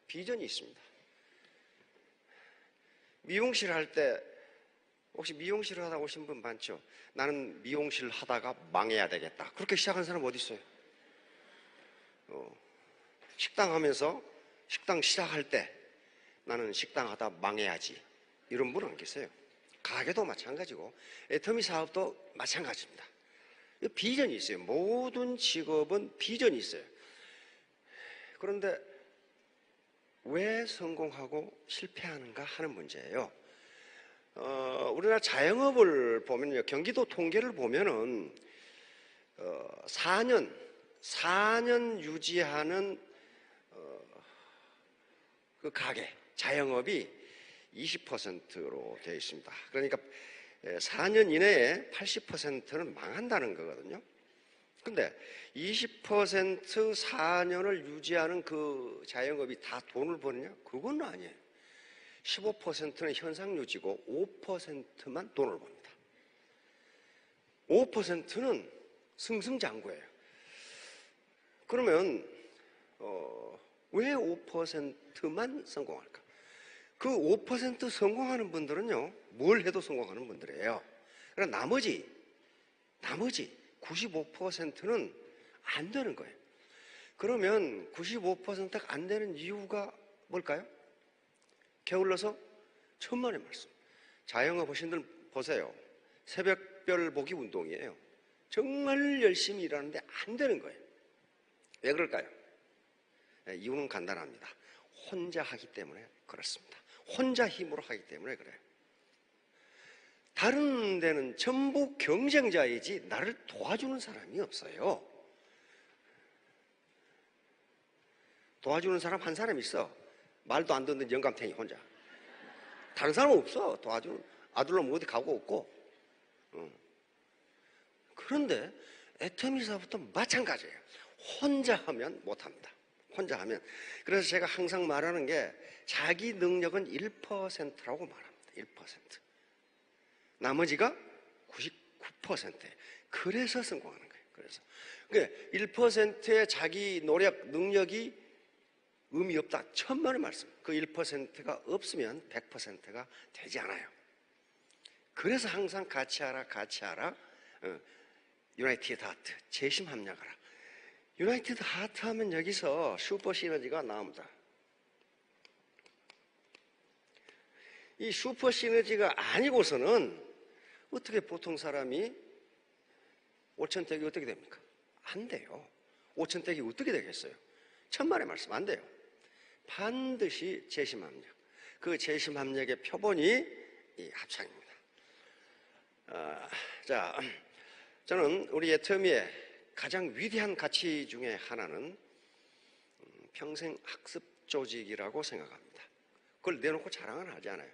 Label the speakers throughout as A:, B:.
A: 비전이 있습니다. 미용실 할 때 혹시 미용실을 하다 오신 분 많죠? 나는 미용실 하다가 망해야 되겠다. 그렇게 시작한 사람 어디 있어요? 식당 하면서 식당 시작할 때 나는 식당 하다 망해야지. 이런 분 안 계세요. 가게도 마찬가지고 애터미 사업도 마찬가지입니다. 비전이 있어요. 모든 직업은 비전이 있어요. 그런데 왜 성공하고 실패하는가 하는 문제예요. 우리나라 자영업을 보면요, 경기도 통계를 보면은 4년 유지하는 그 가게, 자영업이 20%로 되어 있습니다. 그러니까 4년 이내에 80%는 망한다는 거거든요. 근데 20% 4년을 유지하는 그 자영업이 다 돈을 버느냐? 그건 아니에요. 15%는 현상 유지고 5%만 돈을 법니다. 5%는 승승장구예요. 그러면 왜 5%만 성공할까? 그 5% 성공하는 분들은요, 뭘 해도 성공하는 분들이에요. 그러나 나머지 95%는 안 되는 거예요. 그러면 95%가 안 되는 이유가 뭘까요? 게을러서? 천만의 말씀. 자영업 하신 분들 보세요. 새벽별 보기 운동이에요. 정말 열심히 일하는데 안 되는 거예요. 왜 그럴까요? 이유는 간단합니다. 혼자 하기 때문에 그렇습니다. 혼자 힘으로 하기 때문에 그래요. 다른 데는 전부 경쟁자이지 나를 도와주는 사람이 없어요. 도와주는 사람 한 사람 있어. 말도 안 듣는 영감탱이 혼자. 다른 사람은 없어. 도와주는 아들놈 어디 가고 없고. 그런데 애터미사부터 마찬가지예요. 혼자 하면 못합니다. 혼자 하면. 그래서 제가 항상 말하는 게 자기 능력은 1%라고 말합니다. 1%. 나머지가 99%예요. 그래서 성공하는 거예요. 그래서 1%의 자기 노력, 능력이 의미 없다. 천만의 말씀. 그 1%가 없으면 100%가 되지 않아요. 그래서 항상 같이 하라. 유나이티드 하트, 재심 합력하라. 유나이티드 하트 하면 여기서 슈퍼 시너지가 나옵니다. 이 슈퍼 시너지가 아니고서는 어떻게 보통 사람이 5천택이 어떻게 됩니까? 안 돼요. 5천택이 어떻게 되겠어요? 천만의 말씀 안 돼요. 반드시 재심합력. 그 재심합력의 표본이 이 합창입니다. 자, 저는 우리 애터미의 가장 위대한 가치 중에 하나는 평생 학습 조직이라고 생각합니다. 그걸 내놓고 자랑은 하지 않아요.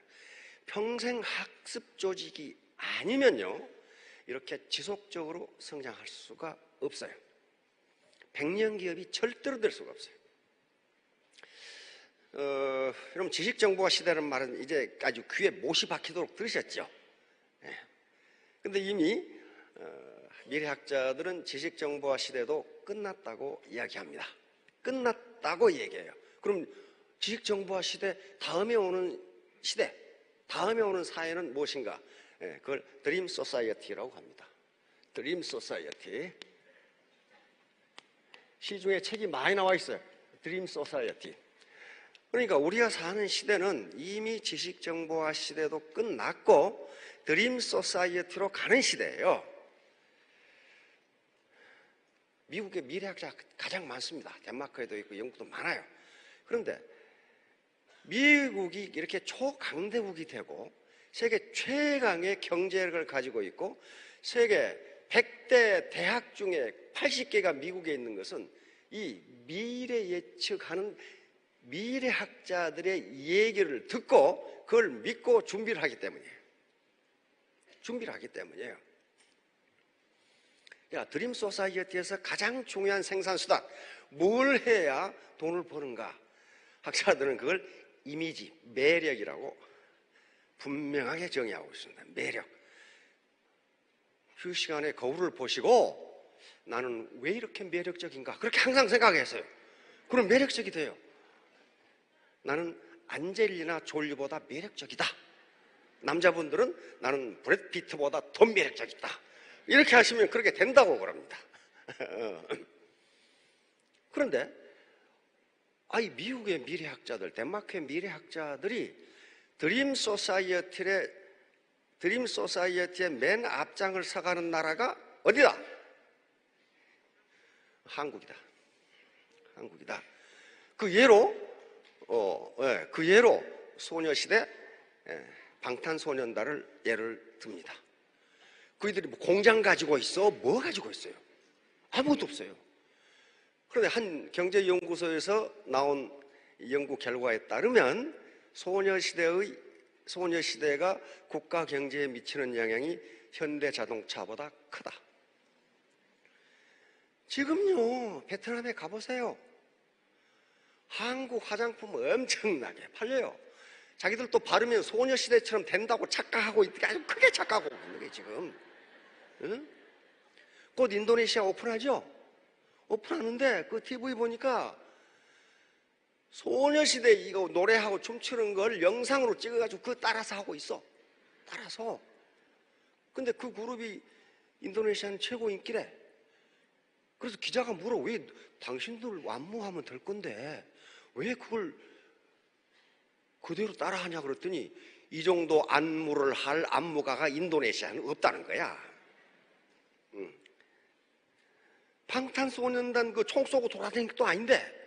A: 평생 학습 조직이 아니면요, 이렇게 지속적으로 성장할 수가 없어요. 100년 기업이 절대로 될 수가 없어요. 여러분, 지식정보화 시대라는 말은 이제 아주 귀에 못이 박히도록 들으셨죠? 근데 이미 미래학자들은 지식정보화 시대도 끝났다고 이야기합니다. 끝났다고 얘기해요. 그럼 지식정보화 시대 다음에 오는 시대, 다음에 오는 사회는 무엇인가? 그걸 드림 소사이어티라고 합니다. 드림 소사이어티. 시중에 책이 많이 나와 있어요. 드림 소사이어티. 그러니까 우리가 사는 시대는 이미 지식정보화 시대도 끝났고 드림 소사이어티로 가는 시대예요. 미국의 미래학자 가장 많습니다. 덴마크에도 있고 영국도 많아요. 그런데 미국이 이렇게 초강대국이 되고 세계 최강의 경제력을 가지고 있고 세계 100대 대학 중에 80개가 미국에 있는 것은 이 미래 예측하는 미래학자들의 얘기를 듣고 그걸 믿고 준비를 하기 때문이에요. 준비를 하기 때문이에요. 드림 소사이어티에서 가장 중요한 생산수단, 뭘 해야 돈을 버는가? 학자들은 그걸 이미지, 매력이라고 분명하게 정의하고 있습니다. 매력. 휴식 시간에 거울을 보시고 나는 왜 이렇게 매력적인가? 그렇게 항상 생각했어요. 그럼 매력적이 돼요. 나는 안젤리나 졸리보다 매력적이다. 남자분들은 나는 브래드 피트보다 더 매력적이다. 이렇게 하시면 그렇게 된다고 그럽니다. 그런데 이 미국의 미래학자들, 덴마크의 미래학자들이 드림 소사이어티의 맨 앞장을 서가는 나라가 어디다? 한국이다. 한국이다. 그 예로 소녀시대, 방탄소년단을 예를 듭니다. 그들이 뭐 공장 가지고 있어? 뭐 가지고 있어요? 아무것도 없어요. 그런데 한 경제연구소에서 나온 연구 결과에 따르면 소녀시대가 국가 경제에 미치는 영향이 현대자동차보다 크다. 지금요, 베트남에 가보세요. 한국 화장품 엄청나게 팔려요. 자기들 또 바르면 소녀시대처럼 된다고 착각하고 있는 게 아주 크게 착각하고 있는 게 지금. 응? 곧 인도네시아 오픈하죠? 오픈하는데 그 TV 보니까 소녀시대 이거 노래하고 춤추는 걸 영상으로 찍어가지고 그거 따라서 하고 있어. 따라서. 근데 그 그룹이 인도네시아는 최고 인기래. 그래서 기자가 물어. 왜 당신들 안무하면 될 건데 왜 그걸 그대로 따라하냐 그랬더니 이 정도 안무를 할 안무가가 인도네시아는 없다는 거야. 방탄소년단 그 총 쏘고 돌아다니는 것도 아닌데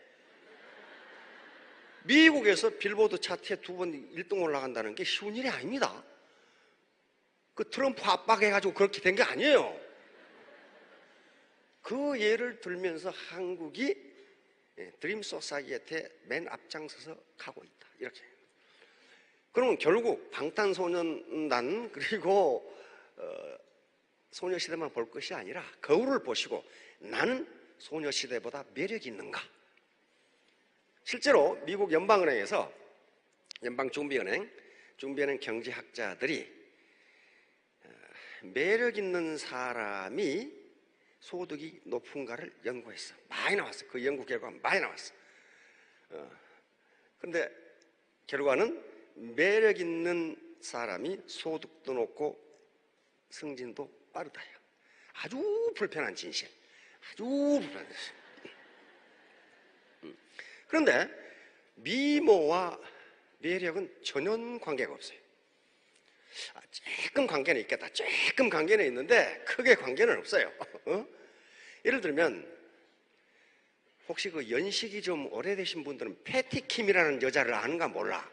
A: 미국에서 빌보드 차트에 2번 1등 올라간다는 게 쉬운 일이 아닙니다. 그 트럼프 압박해가지고 그렇게 된 게 아니에요. 그 예를 들면서 한국이 드림 소사이어티의 맨 앞장서서 가고 있다. 이렇게. 그러면 결국 방탄소년단 그리고 소녀시대만 볼 것이 아니라 거울을 보시고 나는 소녀시대보다 매력이 있는가? 실제로 미국 연방은행에서 연방준비은행 경제학자들이 매력 있는 사람이 소득이 높은가를 연구했어. 많이 나왔어. 그 연구 결과가 많이 나왔어. 그런데 결과는 매력 있는 사람이 소득도 높고 승진도 빠르다요. 아주 불편한 진실. 아주 불편한 진실. 그런데 미모와 매력은 전혀 관계가 없어요. 조금 관계는 있겠다. 조금 관계는 있는데 크게 관계는 없어요. 예를 들면 혹시 그 연식이 좀 오래되신 분들은 패티킴이라는 여자를 아는가 몰라.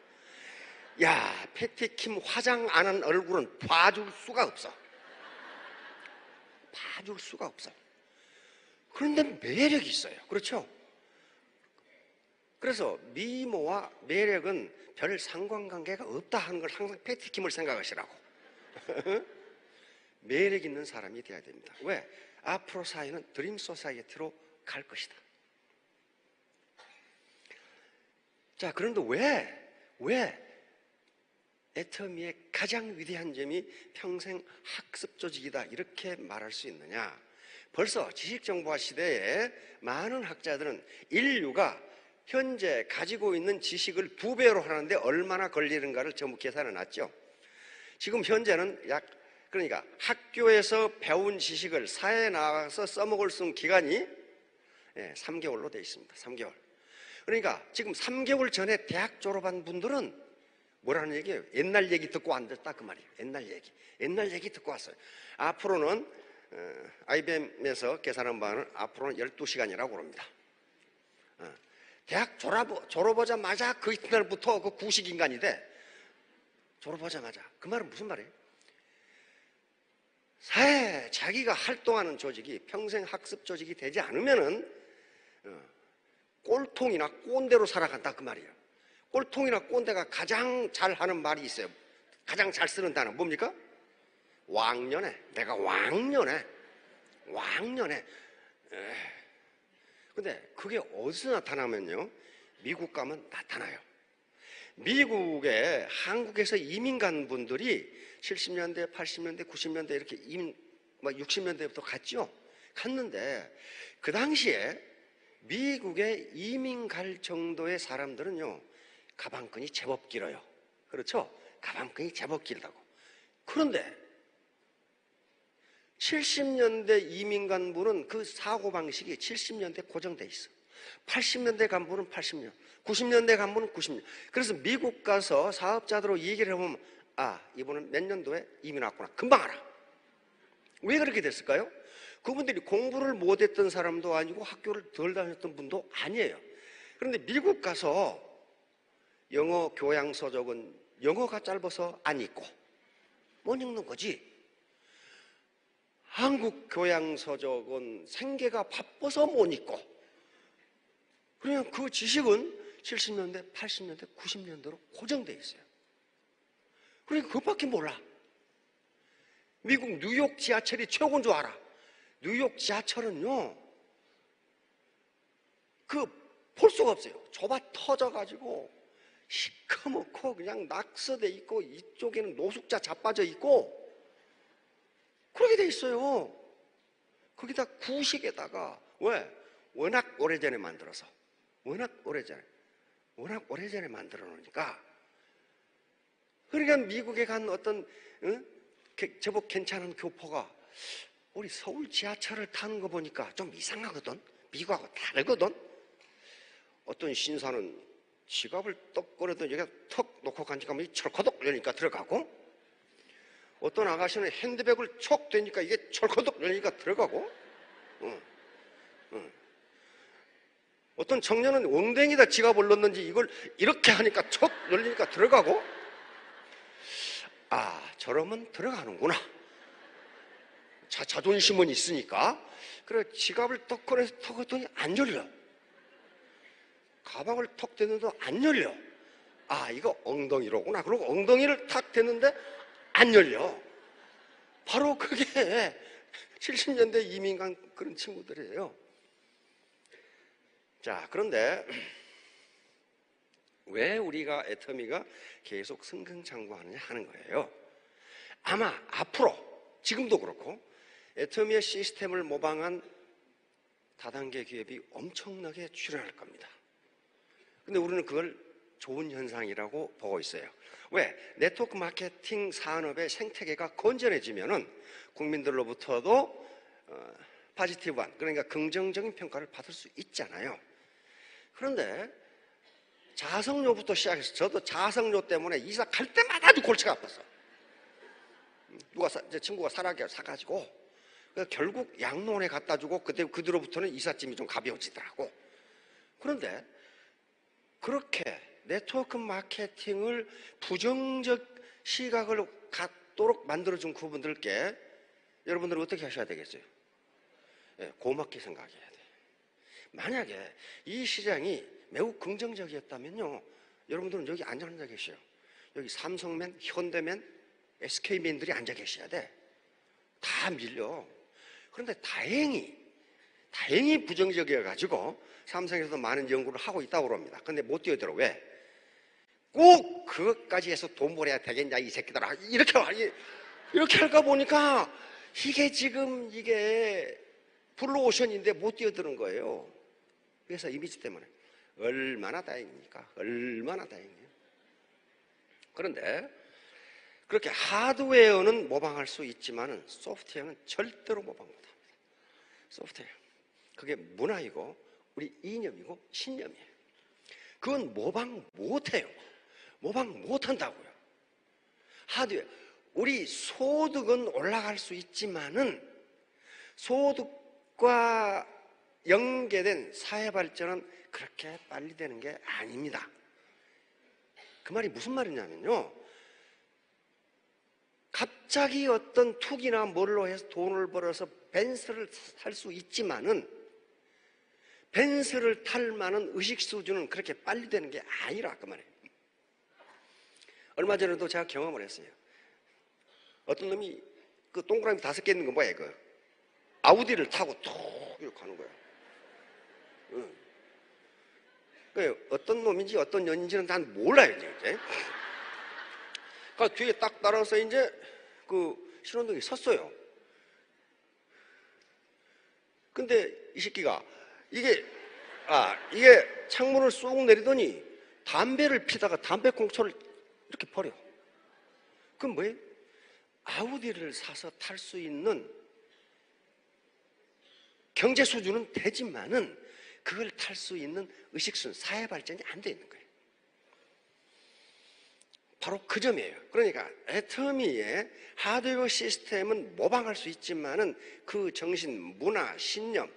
A: 야, 패티킴 화장 안 한 얼굴은 봐줄 수가 없어. 봐줄 수가 없어. 그런데 매력이 있어요. 그렇죠? 그래서 미모와 매력은 별 상관관계가 없다 하는 걸 항상 패티킴을 생각하시라고. 매력 있는 사람이 돼야 됩니다. 왜? 앞으로 사회는 드림 소사이어티로 갈 것이다. 자, 그런데 왜 애터미의 가장 위대한 점이 평생 학습 조직이다 이렇게 말할 수 있느냐? 벌써 지식정보화 시대에 많은 학자들은 인류가 현재 가지고 있는 지식을 2배로 하는데 얼마나 걸리는가를 전부 계산해 놨죠. 지금 현재는 그러니까 학교에서 배운 지식을 사회에 나가서 써먹을 수 있는 기간이 3개월로 되어 있습니다. 3개월. 그러니까 지금 3개월 전에 대학 졸업한 분들은 뭐라는 얘기예요? 옛날 얘기 듣고 앉았다 그 말이에요. 옛날 얘기 듣고 왔어요. 앞으로는 IBM에서 계산한 바는 앞으로는 12시간이라고 그럽니다. 대학 졸업하자마자 그 이튿날부터 그 구식인간이 돼. 졸업하자마자. 그 말은 무슨 말이에요? 사회 자기가 활동하는 조직이 평생 학습 조직이 되지 않으면은 꼴통이나 꼰대로 살아간다 그 말이에요. 꼴통이나 꼰대가 가장 잘하는 말이 있어요. 가장 잘 쓰는 단어 뭡니까? 왕년에. 내가 왕년에. 근데 그게 어디서 나타나면요? 미국 가면 나타나요. 미국에 한국에서 이민 간 분들이 70년대, 80년대, 90년대 이렇게 이민 60년대부터 갔죠. 갔는데 그 당시에 미국에 이민 갈 정도의 사람들은요, 가방끈이 제법 길어요. 그렇죠? 가방끈이 제법 길다고. 그런데 70년대 이민 간부는 그 사고방식이 70년대 고정돼 있어. 80년대 간부는 80년, 90년대 간부는 90년. 그래서 미국 가서 사업자들하고 얘기를 해보면, 아, 이분은 몇 년도에 이민 왔구나. 금방 알아. 왜 그렇게 됐을까요? 그분들이 공부를 못했던 사람도 아니고 학교를 덜 다녔던 분도 아니에요. 그런데 미국 가서 영어 교양서적은 영어가 짧아서 안 읽고 못 읽는 거지. 한국 교양서적은 생계가 바빠서 못 읽고, 그냥 그 지식은 70년대, 80년대, 90년대로 고정돼 있어요. 그러니까 그것밖에 몰라. 미국 뉴욕 지하철이 최고인 줄 알아. 뉴욕 지하철은요, 볼 수가 없어요. 좁아 터져가지고 시커멓고 그냥 낙서돼 있고, 이쪽에는 노숙자 자빠져 있고, 그렇게 돼 있어요. 거기다 구식에다가, 왜? 워낙 오래전에 만들어서. 워낙 오래전에 만들어 놓으니까. 그러니까 미국에 간 어떤 제법 괜찮은 교포가 우리 서울 지하철을 타는 거 보니까 좀 이상하거든. 미국하고 다르거든. 어떤 신사는 지갑을 떡 꺼내던 여기다 턱 놓고 간지가 철커덕 열리니까 들어가고, 어떤 아가씨는 핸드백을 촉 대니까 이게 철커덕 열리니까 들어가고, 어떤 청년은 엉덩이에다 지갑을 넣는지 이걸 이렇게 하니까 촉 열리니까 들어가고, 아, 저러면 들어가는구나. 자존심은 있으니까. 그래, 지갑을 턱 꺼내서 턱 했더니 안 열려. 가방을 턱 대는데도 안 열려. 아, 이거 엉덩이로구나. 그리고 엉덩이를 탁 대는데 안 열려. 바로 그게 70년대 이민 간 그런 친구들이에요. 자, 그런데 왜 우리가 애터미가 계속 승승장구하느냐 하는 거예요. 아마 앞으로, 지금도 그렇고, 애터미의 시스템을 모방한 다단계 기업이 엄청나게 출현할 겁니다. 근데 우리는 그걸 좋은 현상이라고 보고 있어요. 왜? 네트워크 마케팅 산업의 생태계가 건전해지면은 국민들로부터도 파지티브한, 그러니까 긍정적인 평가를 받을 수 있잖아요. 그런데 자석료부터 시작해서, 저도 자석료 때문에 이사 갈 때마다 아주 골치가 아팠어. 제 친구가 사라기를 사가지고, 결국 양로원에 갖다 주고, 그 뒤로부터는 이삿짐이 좀 가벼워지더라고. 그런데 그렇게 네트워크 마케팅을 부정적 시각을 갖도록 만들어준 그분들께 여러분들은 어떻게 하셔야 되겠어요? 고맙게 생각해야 돼. 만약에 이 시장이 매우 긍정적이었다면요, 여러분들은 여기 앉아 계셔요. 여기 삼성맨, 현대맨, SK맨들이 앉아 계셔야 돼. 다 밀려. 그런데 다행히 부정적이어가지고 삼성에서도 많은 연구를 하고 있다고 그럽니다. 근데 못 뛰어들어. 왜? 꼭 그것까지 해서 돈 벌어야 되겠냐 이 새끼들아, 이렇게 할까 보니까 이게 블루오션인데 못 뛰어드는 거예요. 그래서 이미지 때문에. 얼마나 다행입니까? 얼마나 다행이에요. 그런데 그렇게 하드웨어는 모방할 수 있지만 소프트웨어는 절대로 모방 못합니다. 소프트웨어, 그게 문화이고 우리 이념이고 신념이에요. 그건 모방 못해요. 모방 못한다고요. 하드웨어, 우리 소득은 올라갈 수 있지만은 소득과 연계된 사회 발전은 그렇게 빨리 되는 게 아닙니다. 그 말이 무슨 말이냐면요, 갑자기 어떤 투기나 뭘로 해서 돈을 벌어서 벤츠를 살 수 있지만은 벤츠를 탈 만한 의식 수준은 그렇게 빨리 되는 게 아니라 그 말이에요. 얼마 전에도 제가 경험을 했어요. 어떤 놈이 그 동그라미 5개 있는 거 뭐야, 그 아우디를 타고 툭 이렇게 가는 거야. 그 어떤 놈인지 어떤 년인지는 난 몰라요, 이제. 그 뒤에 딱 따라서 이제 그 신호등이 섰어요. 근데 이 새끼가 이게 이게 창문을 쑥 내리더니 담배를 피다가 담배꽁초를 이렇게 버려. 그럼 뭐예요? 아우디를 사서 탈 수 있는 경제 수준은 되지만은 그걸 탈 수 있는 의식수는 사회 발전이 안 돼 있는 거예요. 바로 그 점이에요. 그러니까 애터미의 하드웨어 시스템은 모방할 수 있지만은 그 정신, 문화, 신념,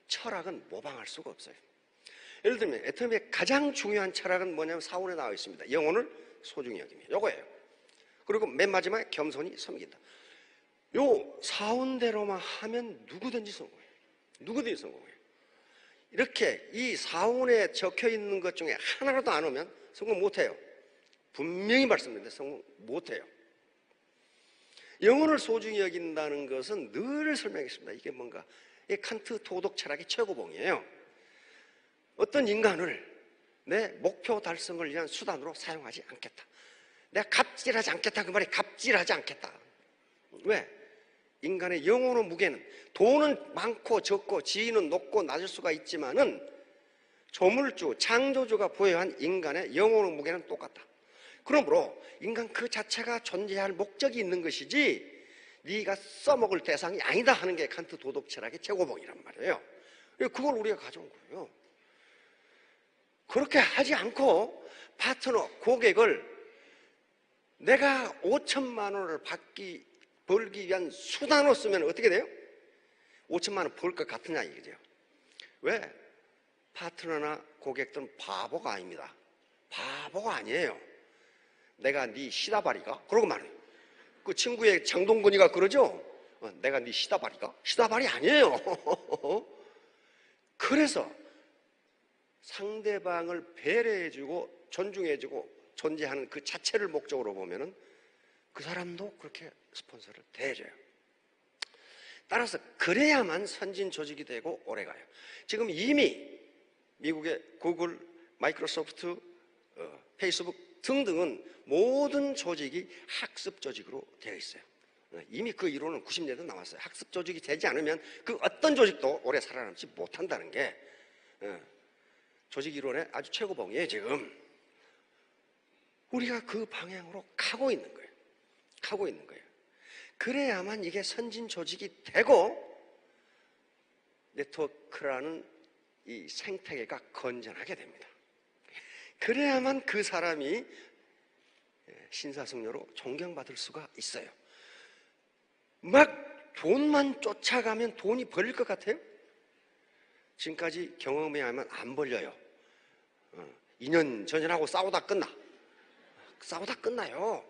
A: 철학은 모방할 수가 없어요. 예를 들면 애터미의 가장 중요한 철학은 뭐냐면 사원에 나와 있습니다. 영혼을 소중히 여기며 요거예요. 그리고 맨 마지막에 겸손히 섬긴다. 요 사원대로만 하면 누구든지 성공해요. 누구든지 성공해요. 이렇게 이 사원에 적혀 있는 것 중에 하나라도 안 오면 성공 못해요. 분명히 말씀드립니다. 성공 못해요. 영혼을 소중히 여긴다는 것은 늘 설명했습니다. 이게 뭔가 이 칸트 도덕 철학의 최고봉이에요. 어떤 인간을 내 목표 달성을 위한 수단으로 사용하지 않겠다. 내가 갑질하지 않겠다. 그 말이 갑질하지 않겠다. 왜? 인간의 영혼의 무게는 돈은 많고 적고 지위는 높고 낮을 수가 있지만은 조물주, 창조주가 부여한 인간의 영혼의 무게는 똑같다. 그러므로 인간 그 자체가 존재할 목적이 있는 것이지 네가 써먹을 대상이 아니다 하는 게 칸트 도덕 철학의 최고봉이란 말이에요. 그걸 우리가 가져온 거예요. 그렇게 하지 않고 파트너, 고객을 내가 5천만 원을 벌기 위한 수단으로 쓰면 어떻게 돼요? 5천만 원 벌 것 같으냐 이거죠. 왜? 파트너나 고객들은 바보가 아닙니다. 바보가 아니에요. 내가 네 시다바리가? 그러고 말해요. 그 친구의 장동건이가 그러죠? 내가 네 시다바리가? 시다바리 아니에요. 그래서 상대방을 배려해주고 존중해주고 존재하는 그 자체를 목적으로 보면은 그 사람도 그렇게 스폰서를 대해줘요. 따라서 그래야만 선진 조직이 되고 오래가요. 지금 이미 미국의 구글, 마이크로소프트, 페이스북 등등은 모든 조직이 학습 조직으로 되어 있어요. 이미 그 이론은 90년대 나왔어요. 학습 조직이 되지 않으면 그 어떤 조직도 오래 살아남지 못한다는 게 조직 이론의 아주 최고봉이에요. 지금 우리가 그 방향으로 가고 있는 거예요. 가고 있는 거예요. 그래야만 이게 선진 조직이 되고 네트워크라는 이 생태계가 건전하게 됩니다. 그래야만 그 사람이 신사숙녀로 존경받을 수가 있어요. 막 돈만 쫓아가면 돈이 벌릴 것 같아요? 지금까지 경험해야만 안 벌려요. 2년 전이라고 싸우다 끝나. 싸우다 끝나요.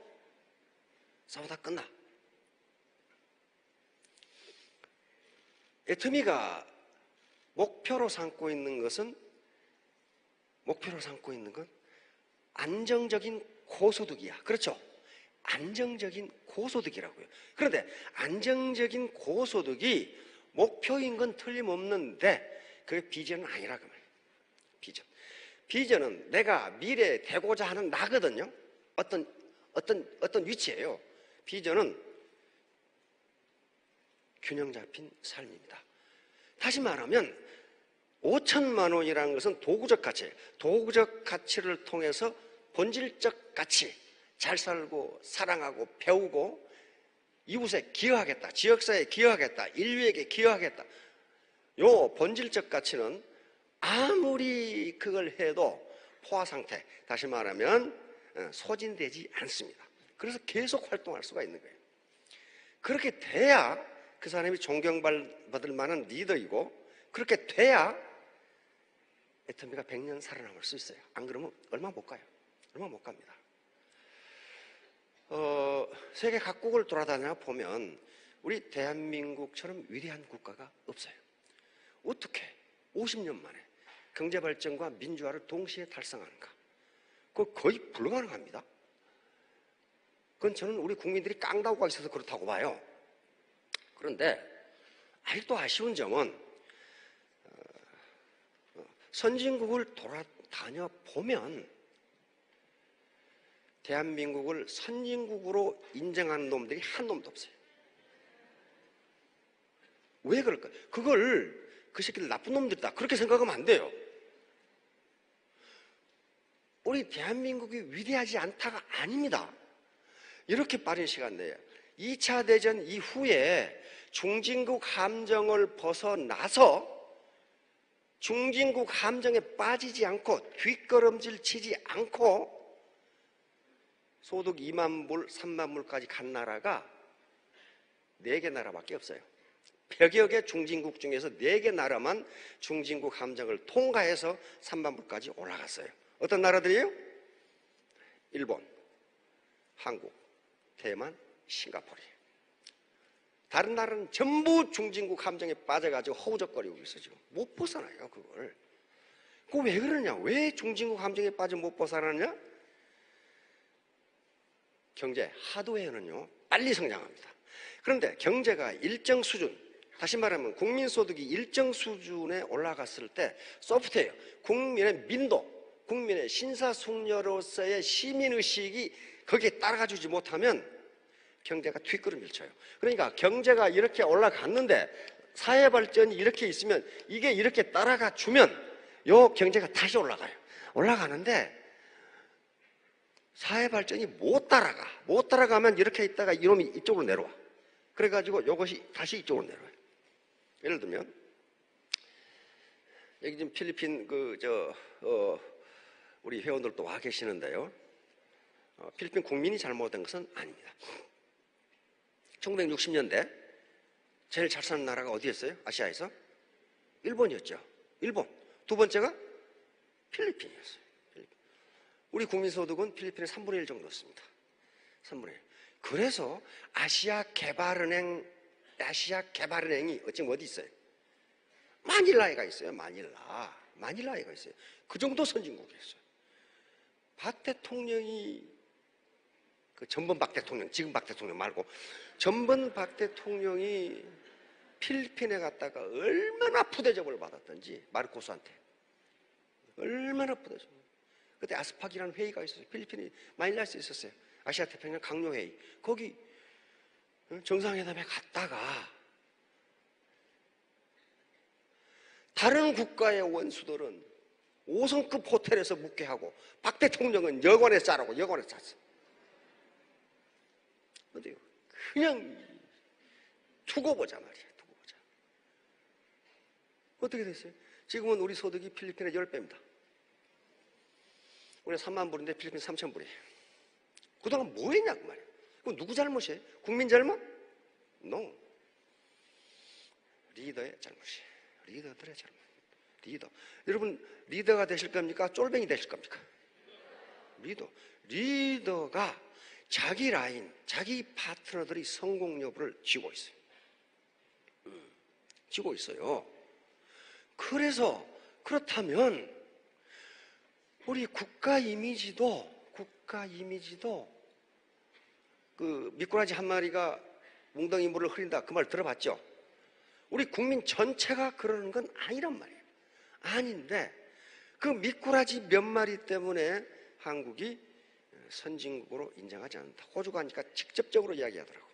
A: 싸우다 끝나. 애터미가 목표로 삼고 있는 건 안정적인 고소득이야. 그렇죠? 안정적인 고소득이라고요. 그런데 안정적인 고소득이 목표인 건 틀림없는데 그게 비전은 아니라 그 말이에요. 비전은 내가 미래에 되고자 하는 나거든요. 어떤 위치예요. 비전은 균형 잡힌 삶입니다. 다시 말하면 5천만 원이라는 것은 도구적 가치예요. 도구적 가치를 통해서 본질적 가치, 잘 살고 사랑하고 배우고 이웃에 기여하겠다, 지역사회에 기여하겠다, 인류에게 기여하겠다. 요 본질적 가치는 아무리 그걸 해도 포화 상태, 다시 말하면 소진되지 않습니다. 그래서 계속 활동할 수가 있는 거예요. 그렇게 돼야 그 사람이 존경받을 만한 리더이고, 그렇게 돼야 애터미가 100년 살아남을 수 있어요. 안 그러면 얼마 못 가요. 얼마 못 갑니다. 세계 각국을 돌아다녀 보면 우리 대한민국처럼 위대한 국가가 없어요. 어떻게 50년 만에 경제발전과 민주화를 동시에 달성하는가? 그거 거의 불가능합니다. 그건 저는 우리 국민들이 깡다구가 있어서 그렇다고 봐요. 그런데 아직도 아쉬운 점은 선진국을 돌아다녀 보면 대한민국을 선진국으로 인정하는 놈들이 한 놈도 없어요. 왜 그럴까요? 그걸 그 새끼들 나쁜 놈들이다 그렇게 생각하면 안 돼요. 우리 대한민국이 위대하지 않다가 아닙니다. 이렇게 빠른 시간 내에 2차 대전 이후에 중진국 함정을 벗어나서 중진국 함정에 빠지지 않고 뒷걸음질 치지 않고 소득 2만 불, 3만 불까지 간 나라가 4개 나라밖에 없어요. 100여 개 중진국 중에서 4개 나라만 중진국 함정을 통과해서 3만 불까지 올라갔어요. 어떤 나라들이에요? 일본, 한국, 대만, 싱가포르예요. 다른 나라는 전부 중진국 함정에 빠져가지고 허우적거리고 있어 지금. 못 벗어나요, 그걸. 그거 왜 그러냐? 왜 중진국 함정에 빠져 못 벗어나느냐? 경제, 하드웨어는요, 빨리 성장합니다. 그런데 경제가 일정 수준, 다시 말하면 국민소득이 일정 수준에 올라갔을 때 소프트웨어, 국민의 민도, 국민의 신사숙녀로서의 시민의식이 거기에 따라가주지 못하면 경제가 뒷걸음질 쳐요. 그러니까 경제가 이렇게 올라갔는데 사회발전이 이렇게 있으면 이게 이렇게 따라가 주면 요 경제가 다시 올라가요. 올라가는데 사회발전이 못 따라가면 이렇게 있다가 이놈이 이쪽으로 내려와. 그래가지고 요것이 다시 이쪽으로 내려와요. 예를 들면 여기 지금 필리핀 우리 회원들도 와 계시는데요. 필리핀 국민이 잘못된 것은 아닙니다. 1960년대 제일 잘 사는 나라가 어디였어요? 아시아에서? 일본이었죠. 일본. 두 번째가 필리핀이었어요. 우리 국민소득은 필리핀의 3분의 1 정도였습니다. 3분의 1. 그래서 아시아 개발은행이 지금 어디 있어요? 마닐라에 가 있어요. 마닐라에 가 있어요. 그 정도 선진국이었어요. 박 대통령이 전번 박 대통령, 지금 박 대통령 말고 전번 박 대통령이 필리핀에 갔다가 얼마나 푸대접을 받았던지 마르코스한테 얼마나 푸대접. 그때 아스팍이라는 회의가 있었어요. 필리핀이 마닐라에서 있었어요. 아시아 태평양 강요회의. 거기 정상회담에 갔다가 다른 국가의 원수들은 5성급 호텔에서 묵게 하고 박 대통령은 여관에서 자라고 여관에서 잤어. 근데 그냥 두고 보자 말이야. 두고 보자. 어떻게 됐어요? 지금은 우리 소득이 필리핀의 10배입니다. 우리 3만 불인데 필리핀 3천 불이에요. 그동안 뭐 했냐고 말이에요. 그건 누구 잘못이에요? 국민 잘못? No. 리더의 잘못이에요. 리더들의 잘못. 리더. 여러분 리더가 되실 겁니까? 쫄뱅이 되실 겁니까? 리더가 자기 라인, 자기 파트너들이 성공 여부를 쥐고 있어요. 쥐고 있어요. 그래서 그렇다면 우리 국가 이미지도 그 미꾸라지 한 마리가 웅덩이 물을 흐린다 그 말 들어봤죠? 우리 국민 전체가 그러는 건 아니란 말이에요. 아닌데 그 미꾸라지 몇 마리 때문에 한국이 선진국으로 인정하지 않는다. 호주가 하니까 직접적으로 이야기하더라고.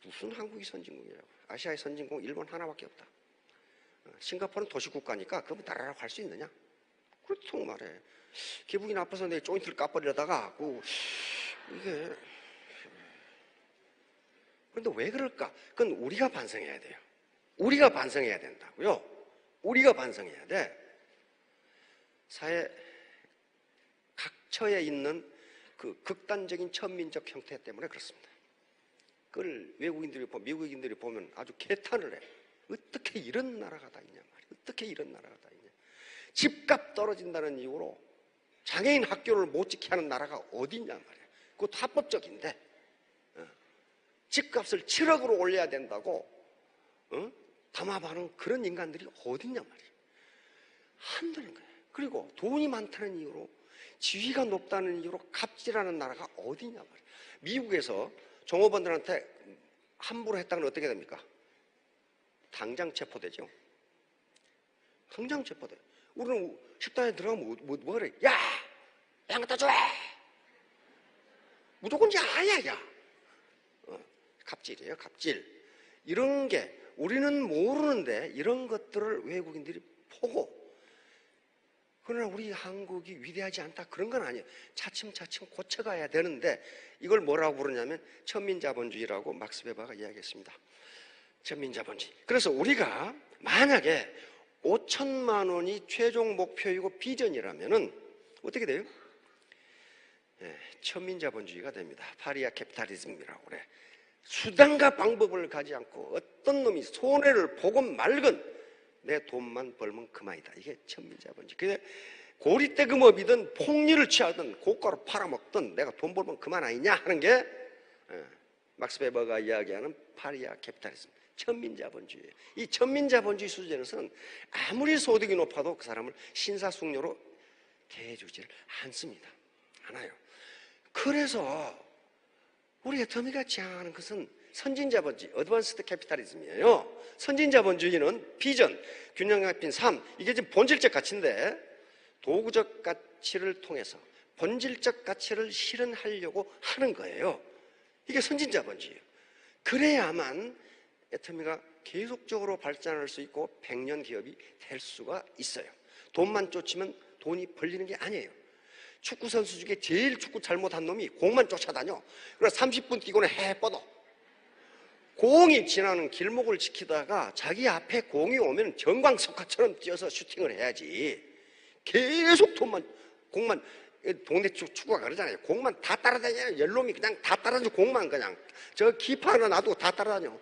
A: 무슨 한국이 선진국이라고. 아시아의 선진국은 일본 하나밖에 없다. 싱가포르는 도시국가니까 그거 따라라고 할 수 있느냐? 그렇다고 말해. 기분이 나빠서 내 조인트를 까버리려다가 이게 그런데 왜 그럴까? 그건 우리가 반성해야 돼요. 우리가 반성해야 된다고요. 우리가 반성해야 돼. 사회 각처에 있는 그 극단적인 천민적 형태 때문에 그렇습니다. 그걸 외국인들이 미국인들이 보면 아주 개탄을 해. 어떻게 이런 나라가 다 있냐 말이야. 어떻게 이런 나라가 다 있냐. 집값 떨어진다는 이유로 장애인 학교를 못 지게 하는 나라가 어디 있냐 말이야. 그것도 합법적인데 집값을 7억으로 올려야 된다고 담합하는 그런 인간들이 어디 있냐 말이야. 한다는 거예요. 그리고 돈이 많다는 이유로 지위가 높다는 이유로 갑질하는 나라가 어디 있냐 말이야. 미국에서 종업원들한테 함부로 했다면 어떻게 됩니까? 당장 체포되죠. 당장 체포돼. 우리는 식당에 들어가면 뭐 그래? 야! 양 갖다 줘! 무조건 야야. 갑질이에요, 갑질. 이런 게 우리는 모르는데 이런 것들을 외국인들이 보고 그러나 우리 한국이 위대하지 않다 그런 건 아니에요. 차츰차츰 고쳐가야 되는데 이걸 뭐라고 부르냐면 천민자본주의라고 막스 베버가 이야기했습니다. 천민자본주의. 그래서 우리가 만약에 5천만 원이 최종 목표이고 비전이라면은 어떻게 돼요? 천민자본주의가 됩니다. 파리아 캐피탈리즘이라고 그래. 수단과 방법을 가지 않고 어떤 놈이 손해를 보고 말건 내 돈만 벌면 그만이다. 이게 천민자본주의. 그게 고리대금업이든 폭리를 취하든 고가로 팔아먹든 내가 돈 벌면 그만 아니냐 하는 게 막스 베버가 이야기하는 파리아 캐피탈리즘, 천민자본주의. 이 천민자본주의 수준에서는 아무리 소득이 높아도 그 사람을 신사숙녀로 대해주지를 않습니다. 않아요. 그래서 우리 애터미가 지향하는 것은 선진자본주의, 어드밴스드 캐피탈리즘이에요. 선진자본주의는 비전, 균형 잡힌 삶, 이게 지금 본질적 가치인데 도구적 가치를 통해서 본질적 가치를 실현하려고 하는 거예요. 이게 선진자본주의예요. 그래야만 애터미가 계속적으로 발전할 수 있고 100년 기업이 될 수가 있어요. 돈만 쫓으면 돈이 벌리는 게 아니에요. 축구 선수 중에 제일 축구 잘못한 놈이 공만 쫓아다녀. 그래서 30분 뛰고는 해 뻗어. 공이 지나는 길목을 지키다가 자기 앞에 공이 오면 정광석화처럼 뛰어서 슈팅을 해야지. 계속 공만, 동네 축구가 그러잖아요. 공만 다 따라다녀요. 열놈이 그냥 다 따라다녀. 공만 그냥 저 기파 하나 놔두고 다 따라다녀.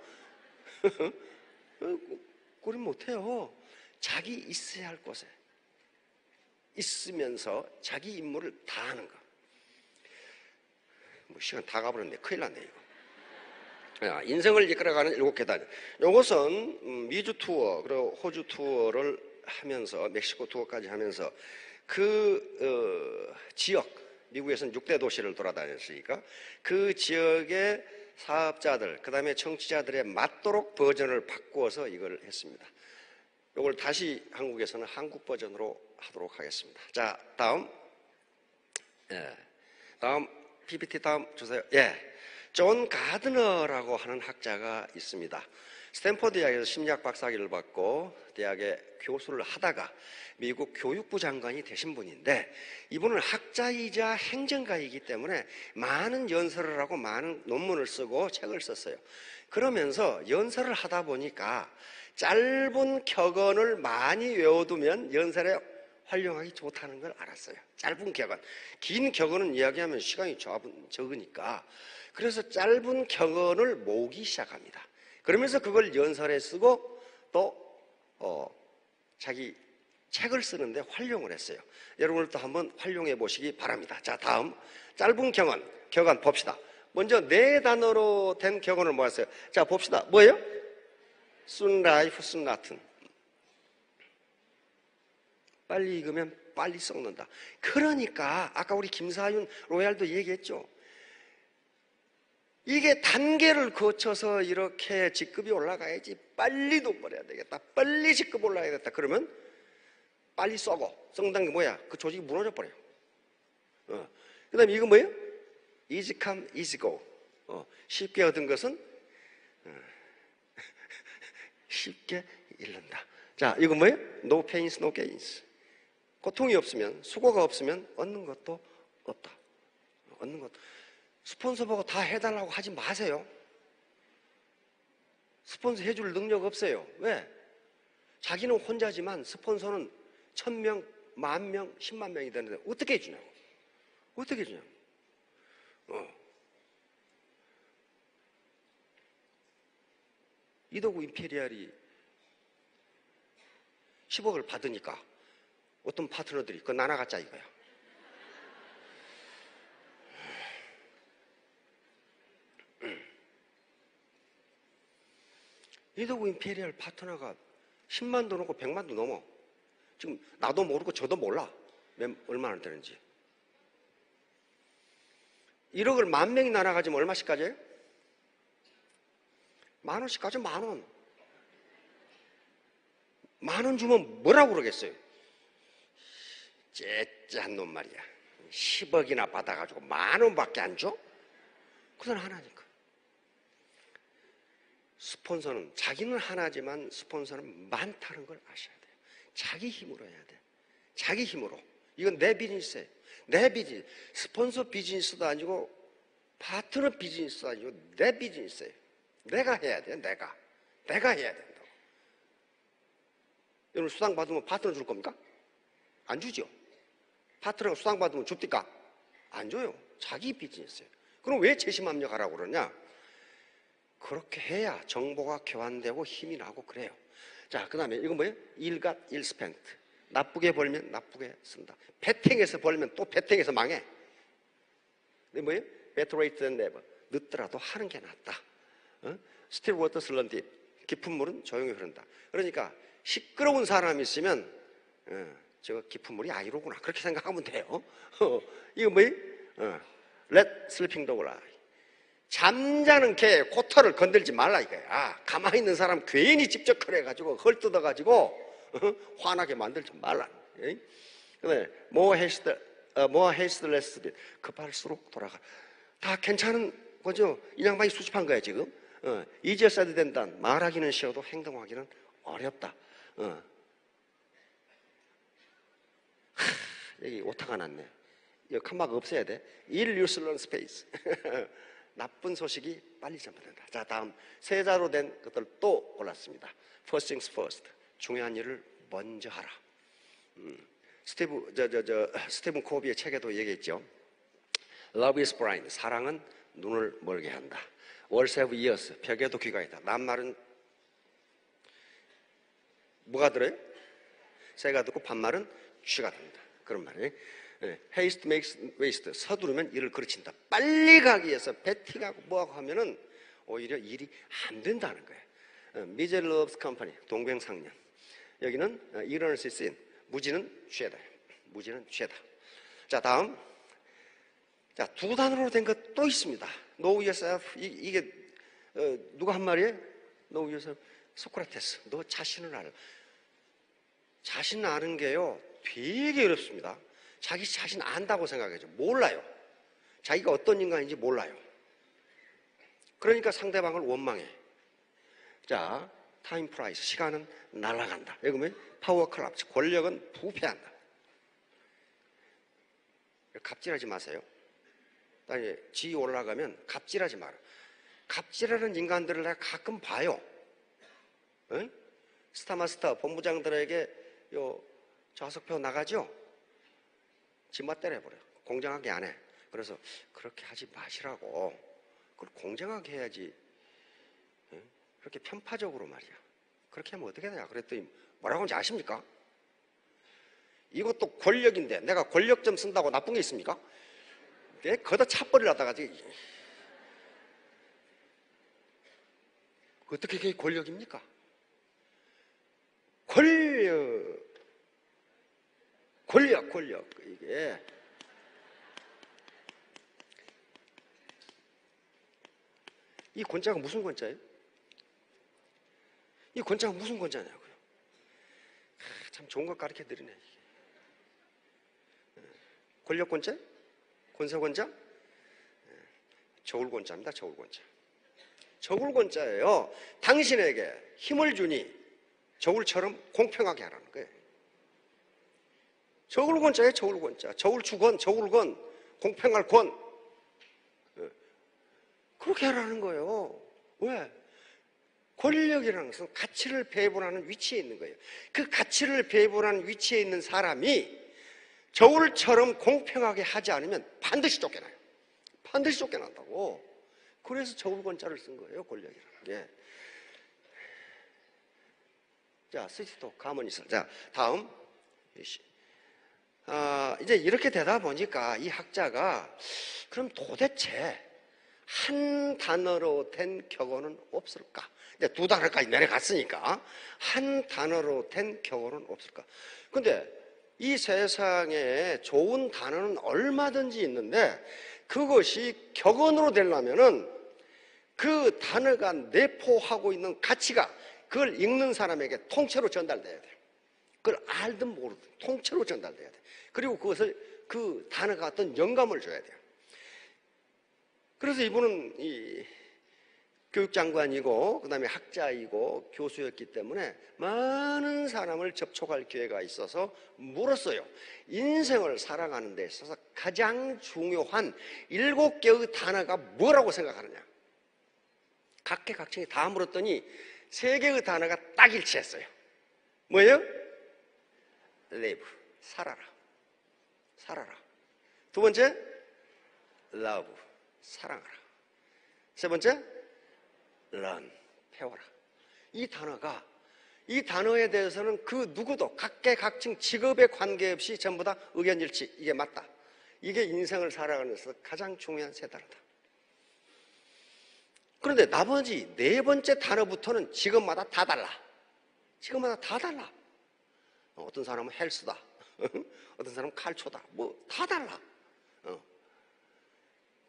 A: 그러면 못해요. 자기 있어야 할 곳에 있으면서 자기 임무를 다 하는 거. 뭐 시간 다 가버렸네. 큰일 났네 이거. 인생을 이끌어가는 7계단. 이것은 미주 투어 그리고 호주 투어를 하면서 멕시코 투어까지 하면서 그 지역, 미국에서는 6대 도시를 돌아다녔으니까 그 지역의 사업자들, 그 다음에 청취자들에 맞도록 버전을 바꾸어서 이걸 했습니다. 이걸 다시 한국에서는 한국 버전으로 하도록 하겠습니다. 자, 다음 PPT 다음 주세요. 존 가드너라고 하는 학자가 있습니다. 스탠퍼드 대학에서 심리학 박사학위를 받고 대학에 교수를 하다가 미국 교육부 장관이 되신 분인데 이분은 학자이자 행정가이기 때문에 많은 연설을 하고 많은 논문을 쓰고 책을 썼어요. 그러면서 연설을 하다 보니까 짧은 격언을 많이 외워두면 연설에 활용하기 좋다는 걸 알았어요. 짧은 격언. 긴 격언은 이야기하면 시간이 적으니까. 그래서 짧은 격언을 모으기 시작합니다. 그러면서 그걸 연설에 쓰고 또 자기 책을 쓰는데 활용을 했어요. 여러분들도 한번 활용해 보시기 바랍니다. 자, 다음 짧은 격언 봅시다. 먼저 4단어로 된 격언을 모았어요. 자, 봅시다. 뭐예요? Soon life, soon rotten. 빨리 익으면 빨리 썩는다. 그러니까 아까 우리 김사윤 로얄도 얘기했죠. 이게 단계를 거쳐서 이렇게 직급이 올라가야지. 빨리 돈 벌어야 되겠다. 빨리 직급 올라가야겠다. 그러면 빨리 썩어. 썩는 게 뭐야? 그 조직이 무너져 버려요. 그 다음에 이거 뭐예요? Easy come, easy go. 쉽게 얻은 것은 쉽게 잃는다. 자, 이거 뭐예요? No pains, no gains. 고통이 없으면, 수고가 없으면 얻는 것도 없다. 얻는 것도. 스폰서 보고 다 해달라고 하지 마세요. 스폰서 해줄 능력 없어요. 왜? 자기는 혼자지만 스폰서는 1000명, 10,000명, 10만 명이 되는데 어떻게 해주냐고. 어떻게 해주냐고. 이도구 임페리알이 10억을 받으니까 어떤 파트너들이 그거 나눠갖자 이거야. 이도구 임페리알 파트너가 10만도 넘고 100만도 넘어. 지금 나도 모르고 저도 몰라. 얼마나 되는지. 1억을 10,000명이 나눠가지면 얼마씩 가져요? 10,000원씩 가져. 10,000원. 10,000원 주면 뭐라고 그러겠어요? 째째한 놈 말이야. 10억이나 받아가지고 10,000원밖에 안 줘? 그건 하나니까. 스폰서는 자기는 하나지만 스폰서는 많다는 걸 아셔야 돼요. 자기 힘으로 해야 돼. 자기 힘으로. 이건 내 비즈니스예요. 내 비즈니스. 스폰서 비즈니스도 아니고 파트너 비즈니스도 아니고 내 비즈니스예요. 내가 해야 돼요. 내가 해야 된다고. 여러분 수당 받으면 파트너 줄 겁니까? 안 주죠. 파트너가 수당 받으면 줍니까? 안 줘요. 자기 비즈니스예요. 그럼 왜 재심합력하라고 그러냐? 그렇게 해야 정보가 교환되고 힘이 나고 그래요. 자, 그 다음에 이건 뭐예요? 일갓 일스펜트. 나쁘게 벌면 나쁘게 쓴다. 배팅해서 벌면 또 배팅해서 망해. 근데 뭐예요? Better late than never. 늦더라도 하는 게 낫다. Still waters run deep. 깊은 물은 조용히 흐른다. 그러니까 시끄러운 사람이 있으면 저 깊은 물이 아니로구나. 그렇게 생각하면 돼요. 이거 뭐예요? Let sleeping dog lie. 잠자는 개 코털을 건들지 말라 이거야. 가만히 있는 사람 괜히 집적거려가지고 헐뜯어가지고 화나게 만들지 말라. 그다음에 more haste less speed. 급할수록 돌아가. 다 괜찮은 거죠. 이 양반이 수집한 거야 지금. easier said than done. 말하기는 쉬워도 행동하기는 어렵다. 여기 오타가 났네. 이 칸마가 없애야 돼. Ill use learn space. 나쁜 소식이 빨리 전파된다. 자, 다음 세자로 된 것들 또 골랐습니다. First things first. 중요한 일을 먼저 하라. 스티븐 코비의 책에도 얘기했죠. Love is blind. 사랑은 눈을 멀게 한다. Words have ears. 벽에도 귀가 있다. 낱말은 뭐가 들어요? 새가 듣고 반말은 쥐가 듣는다. 그런 말이에요. Haste makes waste. 서두르면 일을 그르친다. 빨리 가기 위해서 배팅하고 뭐하고 하면은 오히려 일이 안 된다는 거예요. Misery loves company. 동병상련. 여기는 ignorance is sin. 무지는 죄다. 무지는 죄다. 자, 다음. 자, 두 단어로 된 것 또 있습니다. Know yourself. 이게 누가 한 말이에요? Know yourself. 소크라테스. 너 자신을 알아. 자신 아는 게요 되게 어렵습니다. 자기 자신 안다고 생각하죠. 몰라요. 자기가 어떤 인간인지 몰라요. 그러니까 상대방을 원망해. 자, 타임 프라이스. 시간은 날아간다. 여기 보면 파워 컬랍스. 권력은 부패한다. 갑질하지 마세요. 지위 올라가면 갑질하지 마라. 갑질하는 인간들을 내가 가끔 봐요. 응? 스타마스터 본부장들에게 요 좌석표 나가죠? 집맛 때려버려. 공정하게 안 해. 그래서 그렇게 하지 마시라고. 그걸 공정하게 해야지. 응? 그렇게 편파적으로 말이야. 그렇게 하면 어떻게 되냐? 그랬더니 뭐라고 하는지 아십니까? 이것도 권력인데 내가 권력 좀 쓴다고 나쁜 게 있습니까? 내 거다 차버리려 하다가 어떻게 그게 권력입니까? 권력 이게 이 권자가 무슨 권자예요? 이 권자가 무슨 권자냐고요? 참 좋은 거 가르쳐 드리네. 권력 권자? 권세 권자? 저울 권자입니다. 저울 권자. 저울 권자예요. 당신에게 힘을 주니 저울처럼 공평하게 하라는 거예요. 저울 권자예요. 저울 권자. 저울 주권, 저울 권, 공평할 권. 그렇게 하라는 거예요. 왜? 권력이라는 것은 가치를 배분하는 위치에 있는 거예요. 그 가치를 배분하는 위치에 있는 사람이 저울처럼 공평하게 하지 않으면 반드시 쫓겨나요. 반드시 쫓겨난다고. 그래서 저울 권자를 쓴 거예요. 권력이라는 게. 자, 스위치도 가만히 있어. 자, 다음. 이제 이렇게 되다 보니까 이 학자가 그럼 도대체 한 단어로 된 격언은 없을까? 이제 두 단어까지 내려갔으니까 한 단어로 된 격언은 없을까? 근데 이 세상에 좋은 단어는 얼마든지 있는데 그것이 격언으로 되려면은 그 단어가 내포하고 있는 가치가 그걸 읽는 사람에게 통째로 전달돼야 돼요. 그걸 알든 모르든 통째로 전달돼야 돼요. 그리고 그것을 그 단어가 어떤 영감을 줘야 돼요. 그래서 이분은 교육장관이고 그다음에 학자이고 교수였기 때문에 많은 사람을 접촉할 기회가 있어서 물었어요. 인생을 살아가는 데 있어서 가장 중요한 7개의 단어가 뭐라고 생각하느냐. 각계각층이 다 물었더니 3개의 단어가 딱 일치했어요. 뭐예요? live, 살아라. 살아라. 두 번째, love, 사랑하라. 세 번째, learn, 배워라. 이 단어에 대해서는 그 누구도 각계각층 직업에 관계없이 전부 다 의견 일치. 이게 맞다. 이게 인생을 살아가는 데서 가장 중요한 3단어다. 그런데 나머지 4번째 단어부터는 직업마다 다 달라. 직업마다 다 달라. 어떤 사람은 헬스다. 어떤 사람은 칼초다. 뭐 다 달라.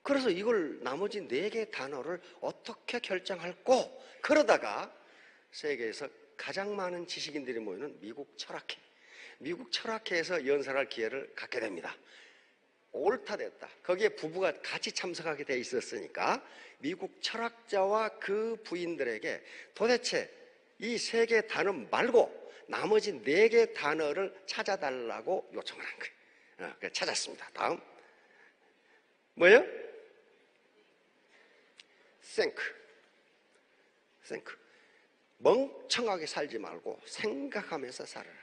A: 그래서 이걸 나머지 4개 단어를 어떻게 결정할꼬? 그러다가 세계에서 가장 많은 지식인들이 모이는 미국 철학회에서 연설할 기회를 갖게 됩니다. 옳다 됐다. 거기에 부부가 같이 참석하게 돼 있었으니까 미국 철학자와 그 부인들에게 도대체 이 3개 단어 말고 나머지 4개 단어를 찾아달라고 요청을 한 거예요. 그래서 찾았습니다. 다음 뭐예요? think. 멍청하게 살지 말고 생각하면서 살아라.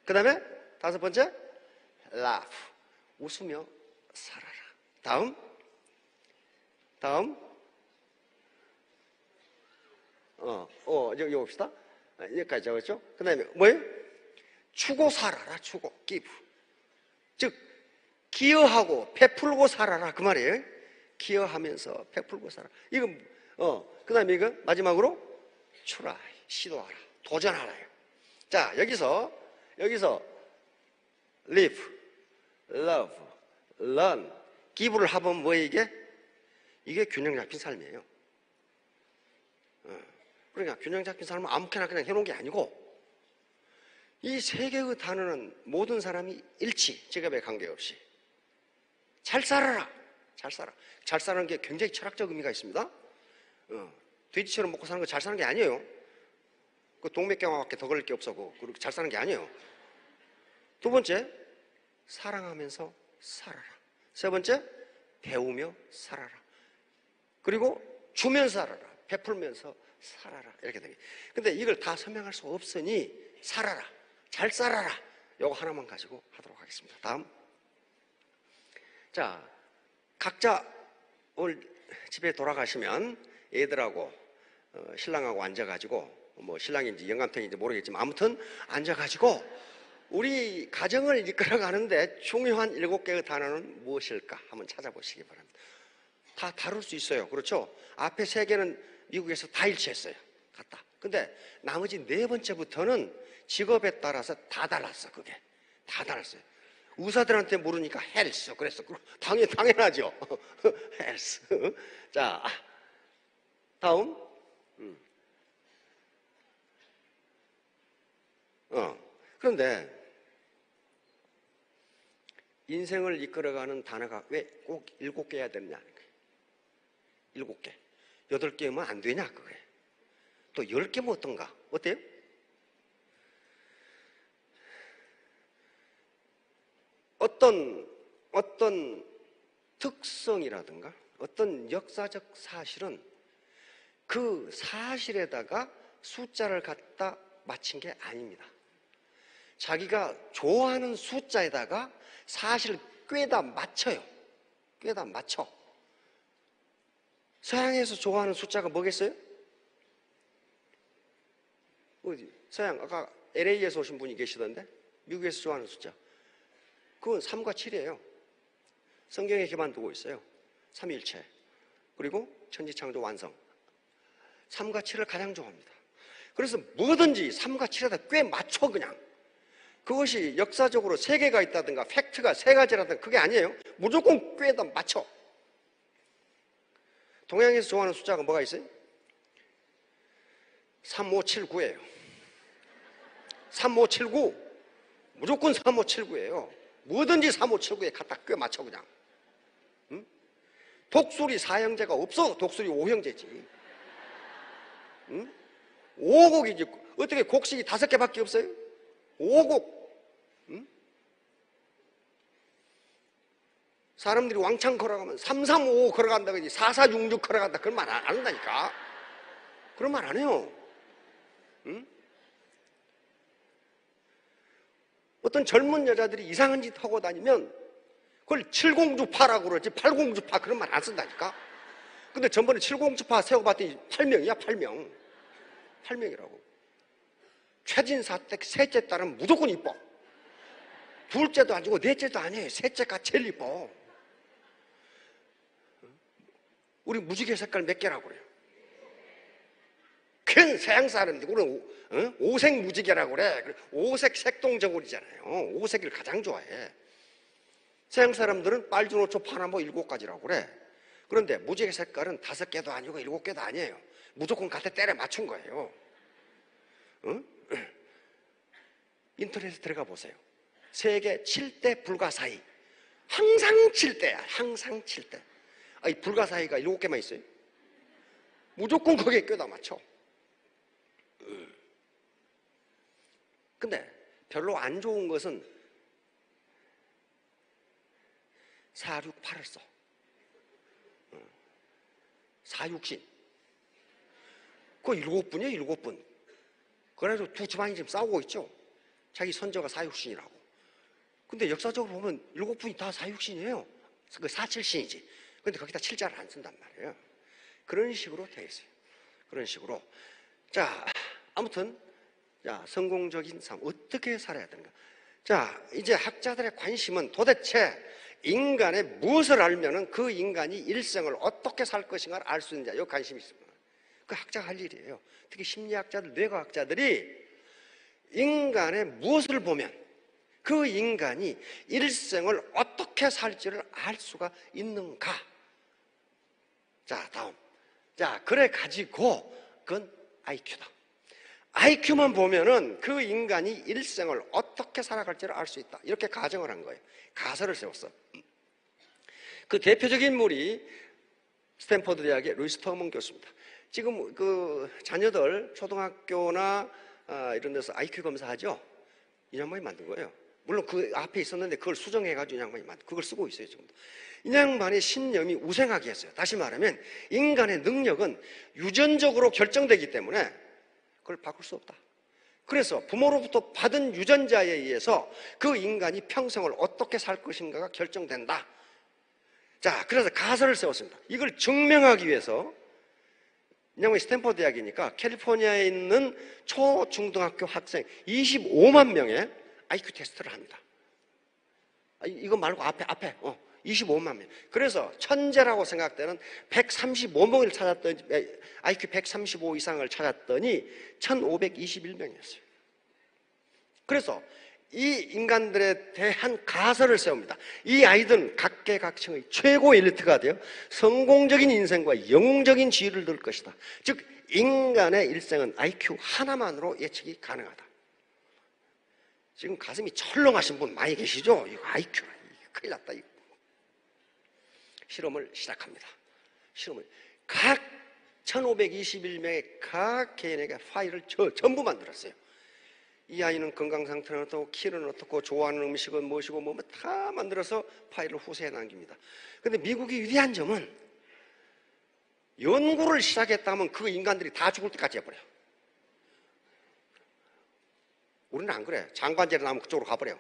A: 그 다음에 5번째, laugh. 웃으며 살아라. 다음. 여기 봅시다. 여기까지 적었죠? 그 다음에 뭐예요? 주고 살아라. 주고, give. 즉, 기여하고 베풀고 살아라. 그 말이에요. 기여하면서 베풀고 살아. 이건 그 다음에 이거 마지막으로 try, 시도하라, 도전하라요. 자, 여기서 live, love, learn, give를 합하면 뭐예요 이게? 이게 균형 잡힌 삶이에요. 그러니까 균형 잡힌 삶은 아무렇게나 그냥 해놓은 게 아니고 이 3개의 단어는 모든 사람이 일치, 직업에 관계없이 잘 살아라. 잘 사는 게 굉장히 철학적 의미가 있습니다. 돼지처럼 먹고 사는 거 잘 사는 게 아니에요. 그 동맥경화밖에 더 걸릴 게 없어. 그렇게 잘 사는 게 아니에요. 두 번째, 사랑하면서 살아라. 세 번째, 배우며 살아라. 그리고 주면서 살아라. 베풀면서 살아라. 이렇게 되게. 근데 이걸 다 설명할 수 없으니 살아라. 잘 살아라. 요거 하나만 가지고 하도록 하겠습니다. 다음. 자, 각자 오늘 집에 돌아가시면 애들하고 신랑하고 앉아가지고 뭐 신랑인지 영감탱인지 모르겠지만 아무튼 앉아가지고 우리 가정을 이끌어가는데 중요한 7개의 단어는 무엇일까 한번 찾아보시기 바랍니다. 다 다룰 수 있어요. 그렇죠? 앞에 3개는 미국에서 다 일치했어요. 같다. 근데 나머지 4번째부터는 직업에 따라서 다 달랐어. 그게 다 달랐어요. 의사들한테 물으니까 헬스 그랬어. 당연하죠. 헬스. 자, 다음. 그런데 인생을 이끌어가는 단어가 왜 꼭 7개여야 되느냐? 7개. 8개면 안 되냐? 그게. 또 10개면 어떤가? 어때요? 어떤 특성이라든가 어떤 역사적 사실은 그 사실에다가 숫자를 갖다 맞춘 게 아닙니다. 자기가 좋아하는 숫자에다가 사실을 꿰다 맞춰요. 꿰다 맞춰. 서양에서 좋아하는 숫자가 뭐겠어요? 어디? 서양, 아까 LA에서 오신 분이 계시던데? 미국에서 좋아하는 숫자. 그건 3과 7이에요. 성경에 기반 두고 있어요. 삼위일체. 그리고 천지창조 완성. 3과 7을 가장 좋아합니다. 그래서 뭐든지 3과 7에다 꽤 맞춰 그냥. 그것이 역사적으로 세계가 있다든가 팩트가 3가지라든가 그게 아니에요. 무조건 꿰다 맞춰. 동양에서 좋아하는 숫자가 뭐가 있어요? 3579예요. 3579. 무조건 3579예요. 뭐든지 3579에 갖다 꽤 맞춰 그냥. 응? 독수리 4형제가 없어. 독수리 5형제지. 응? 5곡이지. 어떻게 곡식이 5개밖에 없어요? 5곡. 응? 사람들이 왕창 걸어가면 335 걸어간다 그러지 4466 걸어간다 그런 말 안 한다니까. 그런 말 안 해요. 응? 어떤 젊은 여자들이 이상한 짓 하고 다니면 그걸 70주파라고 그러지 80주파 그런 말 안 쓴다니까. 근데 전번에 70주파 세워봤더니 8명이야 8명. 8명이라고. 최진사 때 셋째 딸은 무조건 이뻐. 둘째도 아니고 넷째도 아니에요. 셋째가 제일 이뻐. 우리 무지개 색깔 몇 개라고 그래요? 큰 서양 사람들 우리는 오색 무지개라고 그래. 오색 색동저고리잖아요. 오색을 가장 좋아해. 서양 사람들은 빨주노초 파나모 7가지라고 그래. 그런데 무지개 색깔은 5개도 아니고 7개도 아니에요. 무조건 갖다 때려 맞춘 거예요. 응? 인터넷에 들어가 보세요. 세계 7대 불가사의. 항상 7대야. 항상 7대. 이 불가사의가 7개만 있어요. 무조건 거기에 껴다 맞춰. 근데 별로 안 좋은 것은 4, 6, 8을 써. 4육신. 그거 7분이에요, 7분. 그래가지고 두 집안이 지금 싸우고 있죠. 자기 선조가 4육신이라고. 근데 역사적으로 보면 7분이 다 4육신이에요. 그 4, 7신이지. 근데 거기다 7자를 안 쓴단 말이에요. 그런 식으로 되어 있어요. 그런 식으로. 자, 아무튼, 자, 성공적인 삶, 어떻게 살아야 되는가. 자, 이제 학자들의 관심은 도대체 인간의 무엇을 알면은 그 인간이 일생을 어떻게 살 것인가를 알 수 있느냐, 이 관심이 있습니다. 그 학자가 할 일이에요. 특히 심리학자들, 뇌과학자들이 인간의 무엇을 보면 그 인간이 일생을 어떻게 살지를 알 수가 있는가. 자, 다음. 자, 그래 가지고 그건 IQ다. IQ만 보면은 그 인간이 일생을 어떻게 살아갈지를 알 수 있다. 이렇게 가정을 한 거예요. 가설을 세웠어. 그 대표적인 인물이 스탠퍼드 대학의 루이스 터먼 교수입니다. 지금 그 자녀들 초등학교나 이런 데서 IQ 검사하죠? 이 양반이 만든 거예요. 물론 그 앞에 있었는데 그걸 수정해가지고 이 양반이 그걸 쓰고 있어요, 지금도. 이 양반의 신념이 우생하게 했어요. 다시 말하면 인간의 능력은 유전적으로 결정되기 때문에 그걸 바꿀 수 없다. 그래서 부모로부터 받은 유전자에 의해서 그 인간이 평생을 어떻게 살 것인가가 결정된다. 자, 그래서 가설을 세웠습니다. 이걸 증명하기 위해서 이 양반이 스탠퍼드 대학이니까 캘리포니아에 있는 초중등학교 학생 25만 명의 IQ 테스트를 합니다. 이거 말고 앞에 25만 명. 그래서 천재라고 생각되는 135명을 찾았더니 IQ 135 이상을 찾았더니 1521명이었어요. 그래서 이 인간들에 대한 가설을 세웁니다. 이 아이들은 각계각층의 최고 엘리트가 되어 성공적인 인생과 영웅적인 지위를 얻을 것이다. 즉 인간의 일생은 IQ 하나만으로 예측이 가능하다. 지금 가슴이 철렁하신 분 많이 계시죠? 이거 IQ라. 큰일 났다. 이거. 실험을 시작합니다. 실험을 각 1521명의 각 개인에게 파일을 전부 만들었어요. 이 아이는 건강 상태는 어떻고 키는 어떻고 좋아하는 음식은 무엇이고 뭐 다 만들어서 파일을 후세에 남깁니다. 그런데 미국이 위대한 점은 연구를 시작했다면 그 인간들이 다 죽을 때까지 해버려. 우리는 안 그래. 장관제로 나면 그쪽으로 가버려.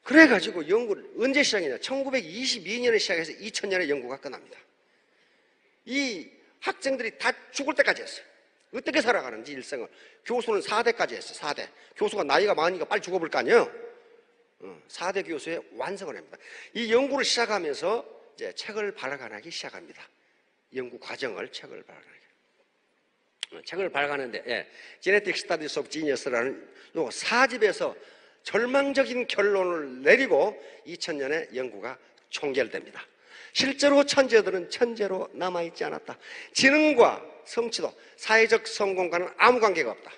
A: 그래가지고 연구를 언제 시작했냐? 1922년에 시작해서 2000년에 연구가 끝납니다. 이 학생들이 다 죽을 때까지 했어요. 어떻게 살아가는지 일생을. 교수는 4대까지 했어요. 4대. 교수가 나이가 많으니까 빨리 죽어볼 거 아니에요? 4대 교수의 완성을 합니다. 이 연구를 시작하면서 이제 책을 발간하기 시작합니다. 연구 과정을 책을 발간하는데 Genetic Studies of Genius라는 요 4집에서 절망적인 결론을 내리고 2000년에 연구가 종결됩니다. 실제로 천재들은 천재로 남아있지 않았다. 지능과 성취도, 사회적 성공과는 아무 관계가 없다.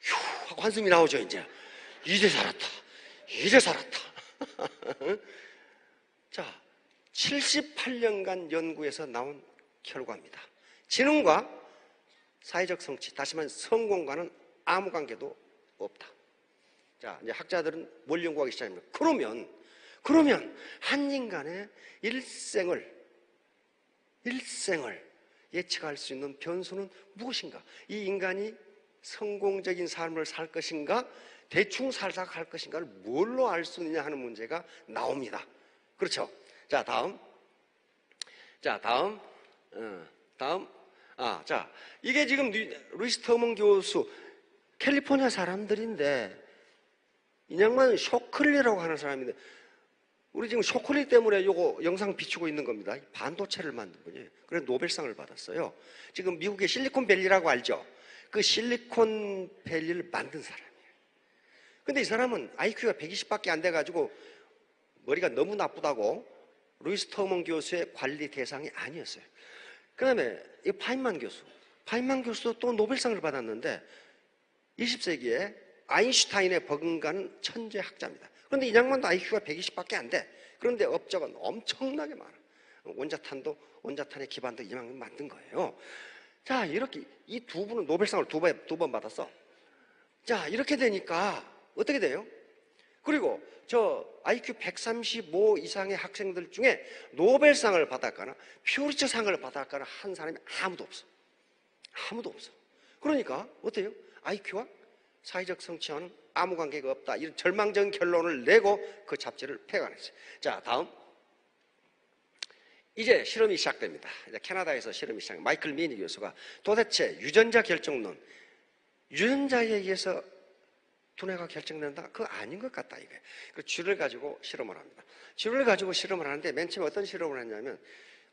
A: 휴 하고 한숨이 나오죠. 이제 살았다. 자, 78년간 연구에서 나온 결과입니다. 지능과 사회적 성취, 다시 말해 성공과는 아무 관계도 없다. 자, 이제 학자들은 뭘 연구하기 시작합니다. 그러면 한 인간의 일생을 예측할 수 있는 변수는 무엇인가? 이 인간이 성공적인 삶을 살 것인가? 대충 살다가 갈 것인가를 뭘로 알 수 있느냐 하는 문제가 나옵니다. 그렇죠? 자, 다음. 자, 이게 지금 루이스 터먼 교수, 캘리포니아 사람들인데, 이 양반은 쇼클리라고 하는 사람인데, 우리 지금 쇼클리 때문에 요거 영상 비추고 있는 겁니다. 반도체를 만든 분이에요. 그래서 노벨상을 받았어요. 지금 미국의 실리콘밸리라고 알죠? 그 실리콘밸리를 만든 사람이에요. 근데 이 사람은 IQ가 120밖에 안 돼가지고 머리가 너무 나쁘다고 루이스 터먼 교수의 관리 대상이 아니었어요. 그 다음에 이 파인만 교수도 또 노벨상을 받았는데 20세기에 아인슈타인에 버금가는 천재 학자입니다. 그런데 이 양반도 IQ가 120밖에 안 돼. 그런데 업적은 엄청나게 많아. 원자탄의 기반도 이만큼 만든 거예요. 자, 이렇게 이 두 분은 노벨상을 두 번 받았어. 자, 이렇게 되니까 어떻게 돼요? 그리고 저 IQ 135 이상의 학생들 중에 노벨상을 받았거나 퓨리처상을 받았거나 한 사람이 아무도 없어. 그러니까 어때요? IQ와 사회적 성취와는 아무 관계가 없다. 이런 절망적인 결론을 내고 그 잡지를 폐간했어요. 자, 다음. 이제 실험이 시작됩니다. 이제 캐나다에서 실험이 시작합니다. 마이클 미니 교수가 도대체 유전자 결정론, 유전자에 의해서 두뇌가 결정된다? 그거 아닌 것 같다, 이게. 그 쥐를 가지고 실험을 합니다. 쥐를 가지고 실험을 하는데 맨 처음에 어떤 실험을 했냐면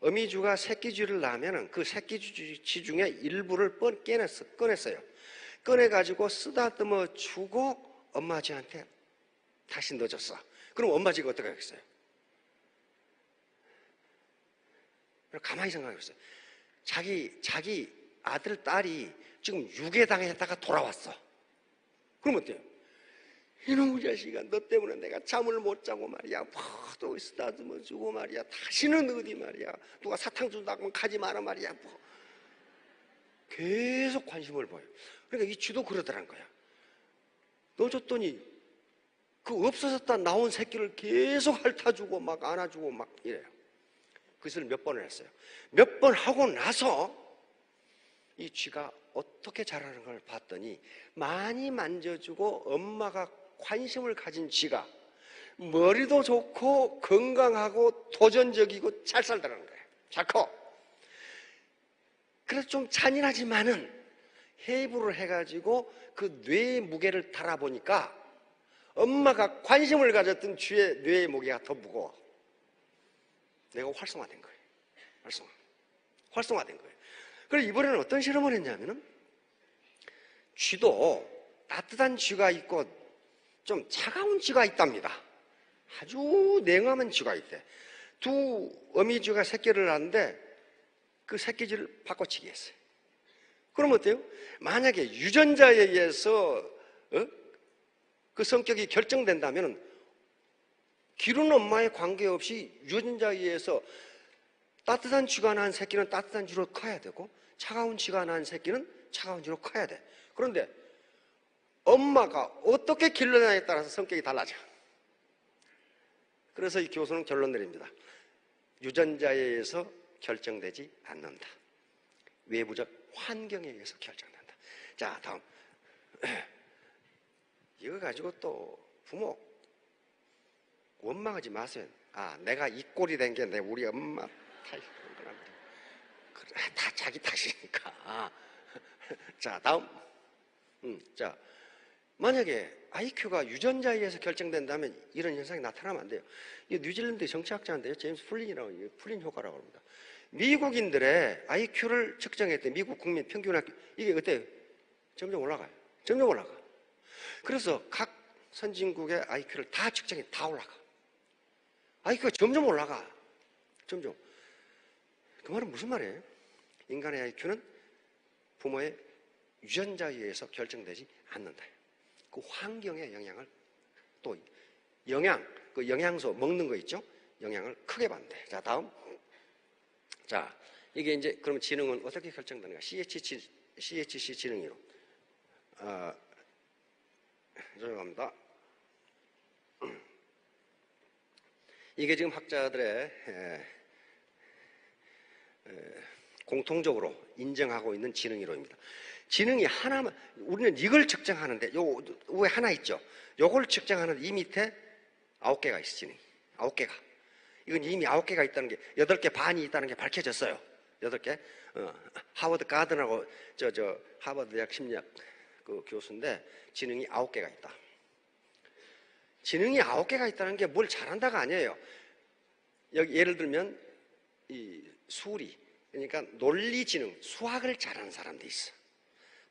A: 어미쥐가 새끼쥐를 낳으면 그 새끼쥐 중에 일부를 꺼냈어요. 꺼내가지고 쓰다듬어 주고 엄마쥐한테 다시 넣어줬어. 그럼 엄마쥐가 어떻게 하겠어요? 가만히 생각해보세요. 자기 아들, 딸이 지금 유괴당했다가 돌아왔어. 그럼 어때요? 이놈의 자식아, 너 때문에 내가 잠을 못 자고 말이야. 또 쓰다듬어 주고 말이야. 다시는 어디 말이야. 누가 사탕 준다고 하면 가지 마라 말이야. 계속 관심을 보여. 그러니까 이 쥐도 그러더란 거야. 넣어줬더니 그 없어졌다 나온 새끼를 계속 핥아주고 막 안아주고 막 이래요. 그것을 몇 번을 했어요. 몇 번 하고 나서 이 쥐가 어떻게 자라는 걸 봤더니 많이 만져주고 엄마가 관심을 가진 쥐가 머리도 좋고 건강하고 도전적이고 잘 살더라는 거예요. 잘 커. 그래서 좀 잔인하지만은 해부를 해가지고 그 뇌의 무게를 달아보니까 엄마가 관심을 가졌던 쥐의 뇌의 무게가 더 무거워. 내가 활성화된 거예요. 활성화된 거예요. 그래서 이번에는 어떤 실험을 했냐면은 쥐도 따뜻한 쥐가 있고 좀 차가운 쥐가 있답니다. 아주 냉함한 쥐가 있대. 두 어미쥐가 새끼를 낳는데 그 새끼쥐를 바꿔치기 했어요. 그럼 어때요? 만약에 유전자에 의해서 그 성격이 결정된다면 기른 엄마에 관계없이 유전자에 의해서 따뜻한 쥐가 낳은 새끼는 따뜻한 쥐로 커야 되고 차가운 쥐가 낳은 새끼는 차가운 쥐로 커야 돼. 그런데 엄마가 어떻게 길러냐에 따라서 성격이 달라져. 그래서 이 교수는 결론 내립니다. 유전자에 의해서 결정되지 않는다. 외부적 환경에 의해서 결정된다. 자, 다음. 이거 가지고 또 부모 원망하지 마세요. 아, 내가 이 꼴이 된 게 우리 엄마 탓이구나. 다 자기 탓이니까. 자, 다음. 자, 만약에 IQ가 유전자에 의해서 결정된다면 이런 현상이 나타나면 안 돼요. 이 뉴질랜드 정치학자인데요. 제임스 플린이라고, 플린 효과라고 합니다. 미국인들의 IQ를 측정했더니 미국 국민 평균 IQ, 이게 어때요? 점점 올라가요. 점점 올라가. 그래서 각 선진국의 IQ를 다 측정해 다 올라가. IQ가 점점 올라가. 점점. 그 말은 무슨 말이에요? 인간의 IQ는 부모의 유전자에 의해서 결정되지 않는다. 그 환경의 영향을 또 그 영양소 먹는 거 있죠? 영향을 크게 받는다. 자, 다음. 자, 이게 이제 그럼 지능은 어떻게 결정되는가? CHC 지능이로. 죄송합니다. 이게 지금 학자들의 공통적으로 인정하고 있는 지능 이론입니다. 지능이 하나만, 우리는 이걸 측정하는데, 요 위에 하나 있죠? 요걸 측정하는데 이 밑에 9개가 있어, 지능이. 9개가. 이건 이미 9개가 있다는 게, 8개 반이 있다는 게 밝혀졌어요. 8개. 하버드 가든하고, 하버드 대학 심리학 그 교수인데, 지능이 9개가 있다. 지능이 9개가 있다는 게 뭘 잘한다가 아니에요. 여기 예를 들면, 이 수리, 그러니까 논리지능, 수학을 잘하는 사람도 있어.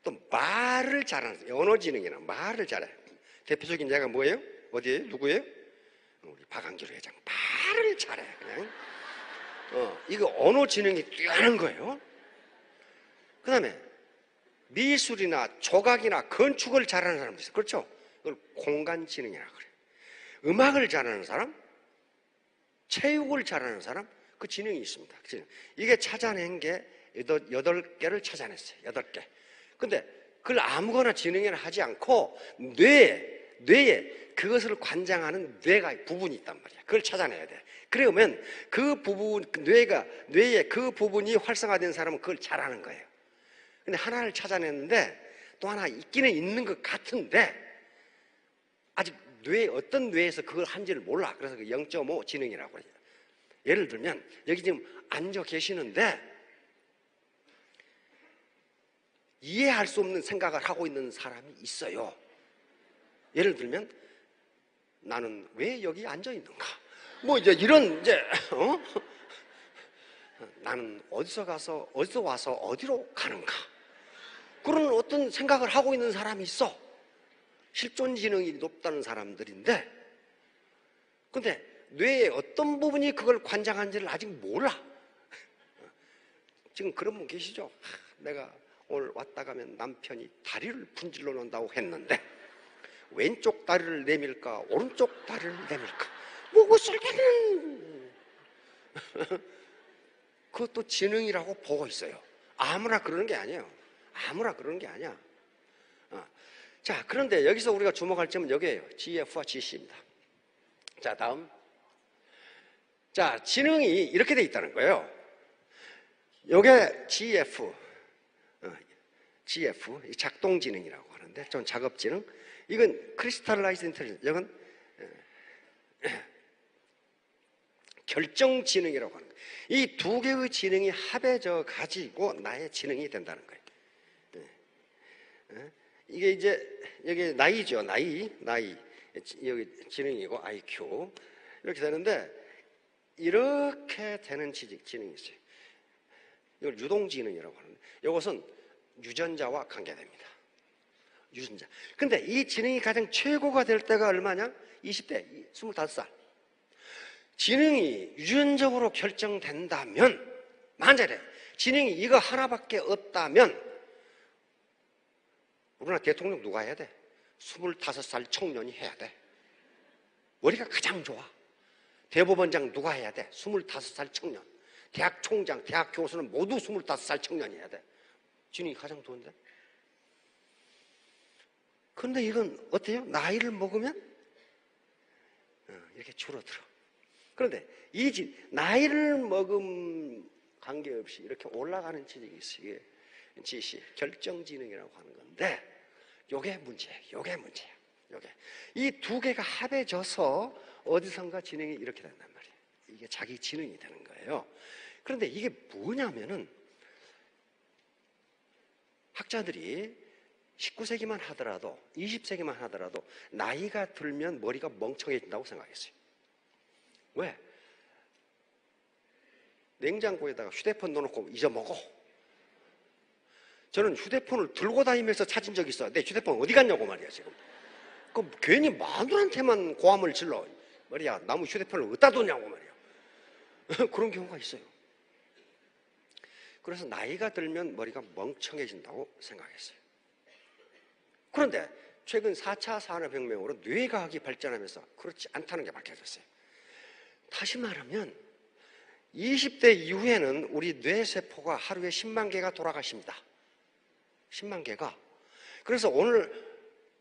A: 또 말을 잘하는, 언어지능이나 말을 잘해. 대표적인 예가 뭐예요? 어디에요? 누구예요? 우리 박한길 회장. 말을 잘해, 그냥. 이거 언어지능이 뛰어난 거예요. 그 다음에 미술이나 조각이나 건축을 잘하는 사람도 있어. 그렇죠? 이걸 공간지능이라고 그래요. 음악을 잘하는 사람, 체육을 잘하는 사람, 그 지능이 있습니다. 그 지능. 이게 찾아낸 게 8개를 찾아냈어요. 8개. 근데 그걸 아무거나 지능이라 하지 않고 뇌에 그것을 관장하는 부분이 있단 말이야. 그걸 찾아내야 돼. 그러면 그 부분, 뇌에 그 부분이 활성화된 사람은 그걸 잘하는 거예요. 근데 하나를 찾아냈는데 또 하나 있기는 있는 것 같은데 아직 어떤 뇌에서 그걸 한지를 몰라. 그래서 그 0.5 지능이라고 그래요. 예를 들면 여기 지금 앉아 계시는데 이해할 수 없는 생각을 하고 있는 사람이 있어요. 예를 들면 나는 왜 여기 앉아 있는가? 뭐 이제 이런 나는 어디서 와서 어디로 가는가? 그런 어떤 생각을 하고 있는 사람이 있어. 실존지능이 높다는 사람들인데, 근데 뇌의 어떤 부분이 그걸 관장하는지를 아직 몰라. 지금 그런 분 계시죠? 내가 오늘 왔다 가면 남편이 다리를 분질러 놓는다고 했는데 왼쪽 다리를 내밀까 오른쪽 다리를 내밀까 뭐고 쓸게는 그것도 지능이라고 보고 있어요. 아무나 그러는 게 아니에요. 아무나 그러는 게 아니야. 자, 그런데 여기서 우리가 주목할 점은 여기에요. GF와 GC입니다. 자, 다음. 자, 지능이 이렇게 돼 있다는 거예요. 요게 GF, 작동지능이라고 하는데, 전 작업지능. 이건 크리스탈라이즈 인텔리전스, 이건 결정지능이라고 하는 거예요. 이 두 개의 지능이 합해져 가지고 나의 지능이 된다는 거예요. 이게 이제 여기 나이죠. 나이 여기 지능이고 IQ 이렇게 되는데 이렇게 되는 지능이 있어요. 이걸 유동지능이라고 하는데 이것은 유전자와 관계됩니다. 유전자. 근데 이 지능이 가장 최고가 될 때가 얼마냐? 20대, 25살. 지능이 유전적으로 결정된다면, 만약에 지능이 이거 하나밖에 없다면 우리나라 대통령 누가 해야 돼? 25살 청년이 해야 돼. 머리가 가장 좋아. 대법원장 누가 해야 돼? 25살 청년. 대학 총장, 대학 교수는 모두 25살 청년이 해야 돼. 지능이 가장 좋은데? 그런데 이건 어때요? 나이를 먹으면 이렇게 줄어들어. 그런데 나이를 먹음 관계없이 이렇게 올라가는 지능이 있어요. 이게 GC, 결정지능이라고 하는 건데 요게 문제예요. 요게. 이 두 개가 합해져서 어디선가 지능이 이렇게 된단 말이에요. 이게 자기 지능이 되는 거예요. 그런데 이게 뭐냐면은 학자들이 19세기만 하더라도 20세기만 하더라도 나이가 들면 머리가 멍청해진다고 생각했어요. 왜? 냉장고에다가 휴대폰 넣어놓고 잊어먹어. 저는 휴대폰을 들고 다니면서 찾은 적이 있어요. 내 휴대폰 어디 갔냐고 말이야 지금. 그럼 괜히 마누라한테만 고함을 질러. 말이야 나무 휴대폰을 어디다 뒀냐고 말이야. 그런 경우가 있어요. 그래서 나이가 들면 머리가 멍청해진다고 생각했어요. 그런데 최근 4차 산업혁명으로 뇌과학이 발전하면서 그렇지 않다는 게 밝혀졌어요. 다시 말하면 20대 이후에는 우리 뇌세포가 하루에 10만 개가 돌아가십니다. 10만 개가. 그래서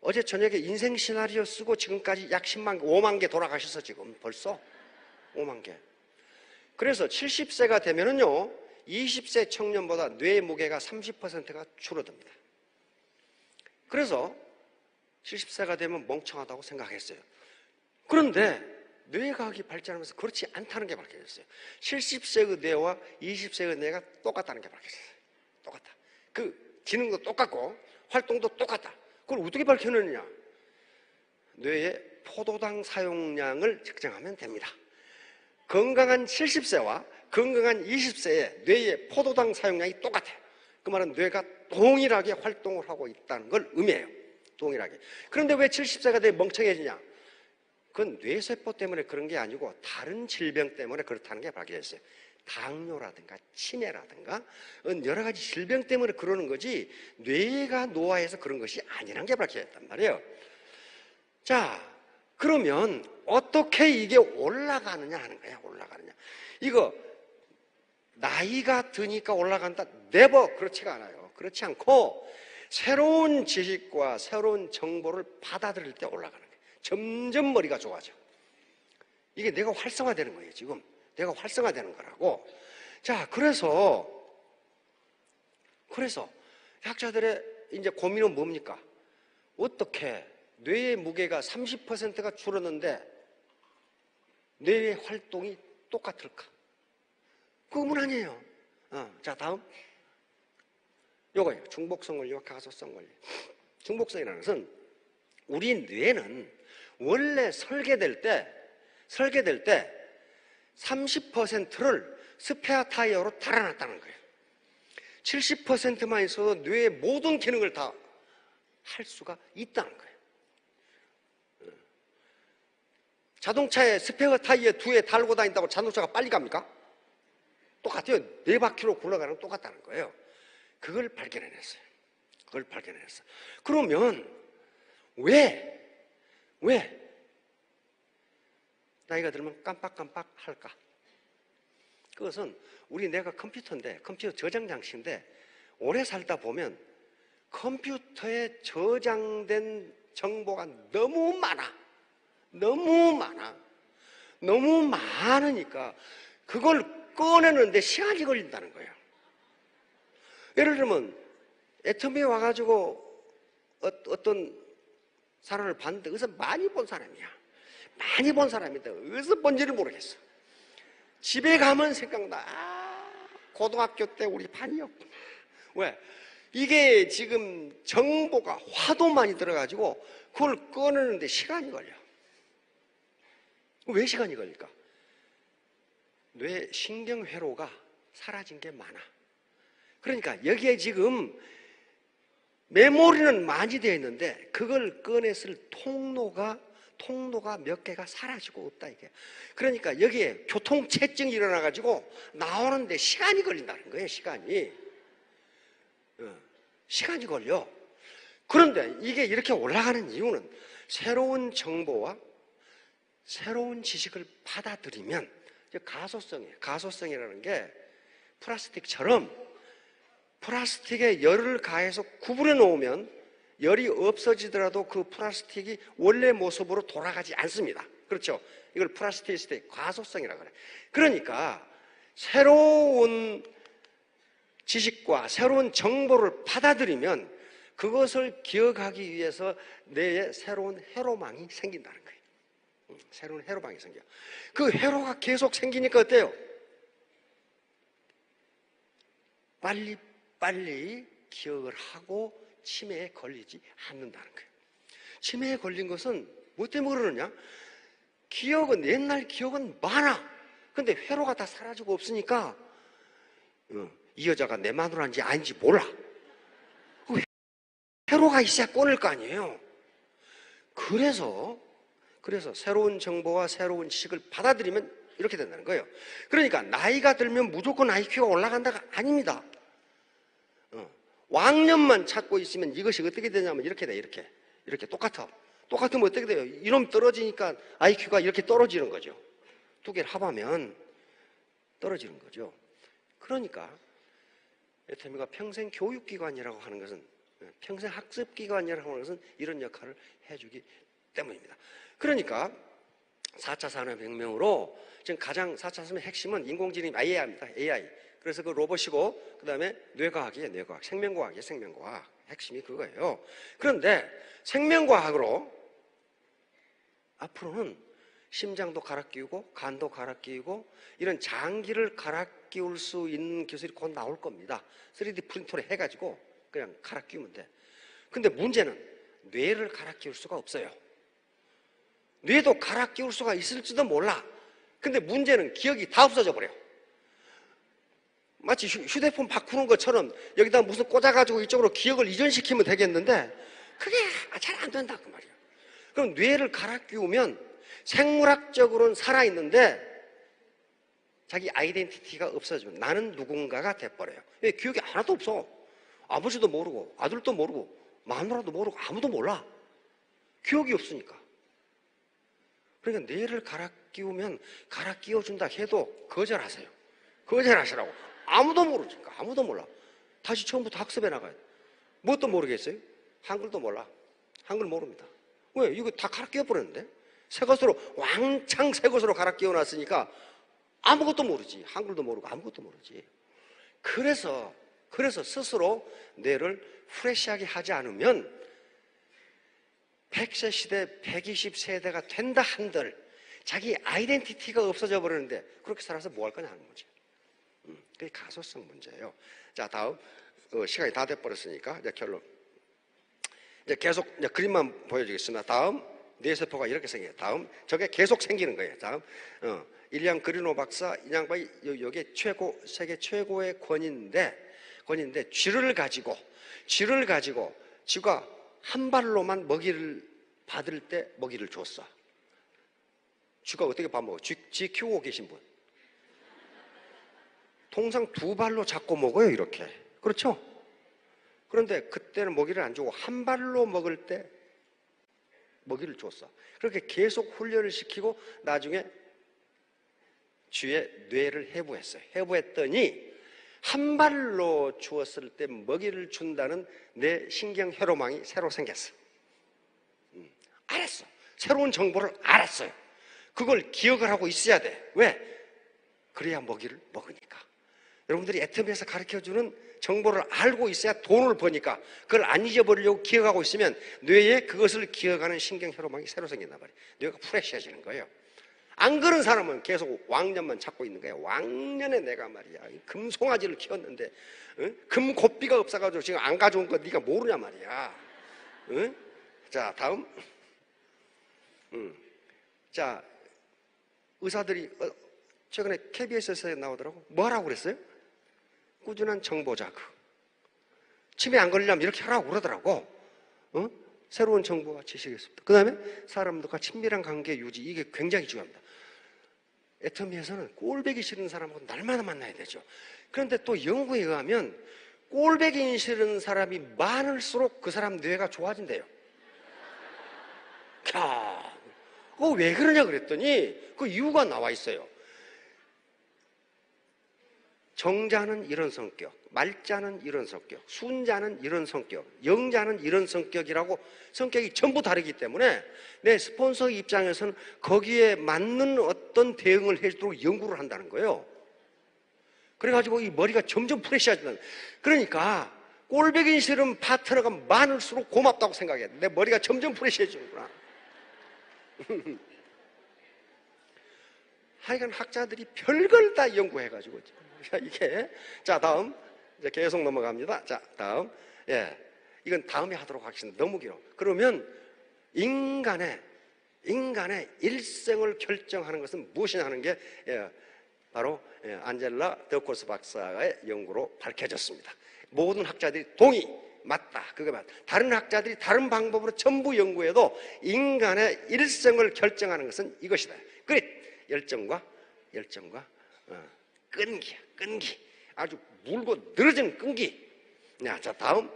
A: 어제 저녁에 인생 시나리오 쓰고 지금까지 약 10만 개, 5만 개 돌아가셔서 지금 벌써 5만 개. 그래서 70세가 되면은요, 20세 청년보다 뇌의 무게가 30%가 줄어듭니다. 그래서 70세가 되면 멍청하다고 생각했어요. 그런데 뇌과학이 발전하면서 그렇지 않다는 게 밝혀졌어요. 70세의 뇌와 20세의 뇌가 똑같다는 게 밝혀졌어요. 똑같다. 그 기능도 똑같고 활동도 똑같다. 그걸 어떻게 밝혀내느냐? 뇌의 포도당 사용량을 측정하면 됩니다. 건강한 70세와 건강한 20세의 뇌의 포도당 사용량이 똑같아요. 그 말은 뇌가 동일하게 활동을 하고 있다는 걸 의미해요. 동일하게. 그런데 왜 70세가 돼 멍청해지냐? 그건 뇌세포 때문에 그런 게 아니고 다른 질병 때문에 그렇다는 게 밝혀졌어요. 당뇨라든가 치매라든가 여러 가지 질병 때문에 그러는 거지 뇌가 노화해서 그런 것이 아니라는 게 밝혀졌단 말이에요. 자, 그러면 어떻게 이게 올라가느냐 하는 거야. 올라가느냐. 이거 나이가 드니까 올라간다? 네버 그렇지가 않아요. 그렇지 않고 새로운 지식과 새로운 정보를 받아들일 때 올라가는 거예요. 점점 머리가 좋아져. 이게 내가 활성화되는 거예요. 지금 내가 활성화되는 거라고. 자, 그래서 학자들의 이제 고민은 뭡니까? 어떻게 뇌의 무게가 30%가 줄었는데 뇌의 활동이 똑같을까? 그건 아니에요. 자, 다음. 요거예요. 중복성 원리와 가소성 원리. 중복성이라는 것은 우리 뇌는 원래 설계될 때 30%를 스페어 타이어로 달아놨다는 거예요. 70%만 있어도 뇌의 모든 기능을 다 할 수가 있다는 거예요. 자동차에 스페어 타이어 2에 달고 다닌다고 자동차가 빨리 갑니까? 똑같아요. 4바퀴로 굴러가는 건 똑같다는 거예요. 그걸 발견해냈어요. 그러면 왜 나이가 들면 깜빡깜빡 할까? 그것은 우리 뇌가 컴퓨터인데, 컴퓨터 저장 장치인데 오래 살다 보면 컴퓨터에 저장된 정보가 너무 많으니까 그걸 꺼내는데 시간이 걸린다는 거예요. 예를 들면 애터미에 와가지고 어떤 사람을 봤는데 어디서 많이 본 사람이야. 많이 본 사람인데 어디서 본지를 모르겠어. 집에 가면 생각나. 고등학교 때 우리 반이었구나. 왜? 이게 지금 정보가 화도 많이 들어가지고 그걸 꺼내는데 시간이 걸려. 왜 시간이 걸릴까? 뇌 신경회로가 사라진 게 많아. 그러니까 여기에 지금 메모리는 많이 되어 있는데 그걸 꺼냈을 통로가 몇 개가 사라지고 없다 이게. 그러니까 여기에 교통체증이 일어나가지고 나오는데 시간이 걸린다는 거예요. 시간이 걸려. 그런데 이게 이렇게 올라가는 이유는 새로운 정보와 새로운 지식을 받아들이면 가소성이에요. 가소성이라는 게 플라스틱처럼 플라스틱에 열을 가해서 구부려 놓으면 열이 없어지더라도 그 플라스틱이 원래 모습으로 돌아가지 않습니다. 그렇죠? 이걸 플라스티시티의 가소성이라고 그래요. 그러니까 새로운 지식과 새로운 정보를 받아들이면 그것을 기억하기 위해서 뇌에 새로운 회로망이 생긴다는 거예요. 새로운 회로망이 생겨요. 그 회로가 계속 생기니까 어때요? 빨리 기억을 하고 치매에 걸리지 않는다는 거예요. 치매에 걸린 것은 뭐 때문에 그러느냐? 옛날 기억은 많아. 근데 회로가 다 사라지고 없으니까 이 여자가 내 마누라인지 아닌지 몰라. 회로가 있어야 꺼낼 거 아니에요. 그래서 새로운 정보와 새로운 지식을 받아들이면 이렇게 된다는 거예요. 그러니까 나이가 들면 무조건 IQ가 올라간다가 아닙니다. 왕년만 찾고 있으면 이것이 어떻게 되냐면 이렇게 돼. 이렇게 똑같아. 똑같으면 어떻게 돼요? 이놈 떨어지니까 IQ가 이렇게 떨어지는 거죠. 두 개를 합하면 떨어지는 거죠. 그러니까 애터미가 평생 교육기관이라고 하는 것은, 평생 학습기관이라고 하는 것은 이런 역할을 해주기 때문입니다. 그러니까 4차 산업혁명으로 지금 가장 4차 산업의 핵심은 인공지능이 AI입니다. AI. 그래서 그 로봇이고, 그 다음에 뇌과학이에요. 뇌과학. 생명과학이에요. 생명과학. 핵심이 그거예요. 그런데 생명과학으로 앞으로는 심장도 갈아 끼우고 간도 갈아 끼우고 이런 장기를 갈아 끼울 수 있는 기술이 곧 나올 겁니다. 3D 프린터로 해가지고 그냥 갈아 끼우면 돼. 근데 문제는 뇌를 갈아 끼울 수가 없어요. 뇌도 갈아 끼울 수가 있을지도 몰라. 근데 문제는 기억이 다 없어져 버려. 마치 휴대폰 바꾸는 것처럼 여기다 무슨 꽂아가지고 이쪽으로 기억을 이전시키면 되겠는데 그게 잘 안 된다 그 말이야. 그럼 뇌를 갈아 끼우면 생물학적으로는 살아있는데 자기 아이덴티티가 없어지면 나는 누군가가 돼버려요. 왜? 기억이 하나도 없어. 아버지도 모르고 아들도 모르고 마누라도 모르고 아무도 몰라. 기억이 없으니까. 그러니까 뇌를 갈아 끼우면 갈아 끼워준다 해도 거절하세요. 거절하시라고. 아무도 모르니까. 아무도 몰라. 다시 처음부터 학습해 나가야 돼. 뭣도 모르겠어요? 한글도 몰라. 한글 모릅니다. 왜? 이거 다 갈아 끼워버렸는데? 새 것으로 왕창 새 것으로 갈아 끼워놨으니까 아무것도 모르지. 한글도 모르고 아무것도 모르지. 그래서 스스로 뇌를 프레시하게 하지 않으면 100세 시대 120세대가 된다 한들 자기 아이덴티티가 없어져 버리는데 그렇게 살아서 뭐 할 거냐 하는 문제. 그게 가소성 문제예요. 자, 다음. 시간이 다 돼버렸으니까 이제 결론. 이제 계속 이제 그림만 보여주겠습니다. 다음. 뇌세포가 이렇게 생겨요. 다음. 저게 계속 생기는 거예요. 다음. 일리안 그리노 박사, 이 양반이 여기 세계 최고의 권위인데 쥐를 가지고 쥐가 한 발로만 먹이를 받을 때 먹이를 줬어. 쥐가 어떻게 밥 먹어? 쥐 키우고 계신 분. 통상 두 발로 잡고 먹어요, 이렇게. 그렇죠? 그런데 그때는 먹이를 안 주고 한 발로 먹을 때 먹이를 줬어. 그렇게 계속 훈련을 시키고 나중에 쥐의 뇌를 해부했어요. 해부했더니 한 발로 주었을 때 먹이를 준다는 내 신경 회로망이 새로 생겼어. 알았어. 새로운 정보를 알았어요. 그걸 기억을 하고 있어야 돼. 왜? 그래야 먹이를 먹으니까. 여러분들이 애터미에서 가르쳐주는 정보를 알고 있어야 돈을 버니까 그걸 안 잊어버리려고 기억하고 있으면 뇌에 그것을 기억하는 신경 회로망이 새로 생긴단 말이에요. 뇌가 프레시해지는 거예요. 안 그런 사람은 계속 왕년만 찾고 있는 거예요. 왕년에 내가 말이야 금송아지를 키웠는데 금고삐가 없어가지고 지금 안 가져온 거 네가 모르냐 말이야. 자, 다음. 자, 의사들이 최근에 KBS에서 나오더라고. 뭐 하라고 그랬어요? 꾸준한 정보 자극. 치매 안 걸리려면 이렇게 하라고 그러더라고. 새로운 정보와 지식이 있습니다. 그 다음에 사람들과 친밀한 관계 유지. 이게 굉장히 중요합니다. 애터미에서는 꼴배기 싫은 사람하고 날마다 만나야 되죠. 그런데 또 연구에 의하면 꼴배기 싫은 사람이 많을수록 그 사람 뇌가 좋아진대요. 그거 왜 그러냐 그랬더니 그 이유가 나와 있어요. 정자는 이런 성격, 말자는 이런 성격, 순자는 이런 성격, 영자는 이런 성격이라고 성격이 전부 다르기 때문에 내 스폰서 입장에서는 거기에 맞는 어떤 대응을 해주도록 연구를 한다는 거예요. 그래가지고 이 머리가 점점 프레시해진다는. 그러니까 꼴배기 싫은 파트너가 많을수록 고맙다고 생각해. 내 머리가 점점 프레시해지는구나. 하여간 학자들이 별걸 다 연구해가지고 이게. 자, 다음. 이제 계속 넘어갑니다. 자, 다음. 예. 이건 다음에 하도록 하겠습니다. 너무 길어. 그러면 인간의 일생을 결정하는 것은 무엇이냐 하는 게 바로 안젤라 더코스 박사의 연구로 밝혀졌습니다. 모든 학자들이 동의, 맞다. 그게 맞다. 다른 학자들이 다른 방법으로 전부 연구해도 인간의 일생을 결정하는 것은 이것이다. 그래, 열정과 끈기야. 끈기. 아주 물고 늘어진 끈기. 자, 다음.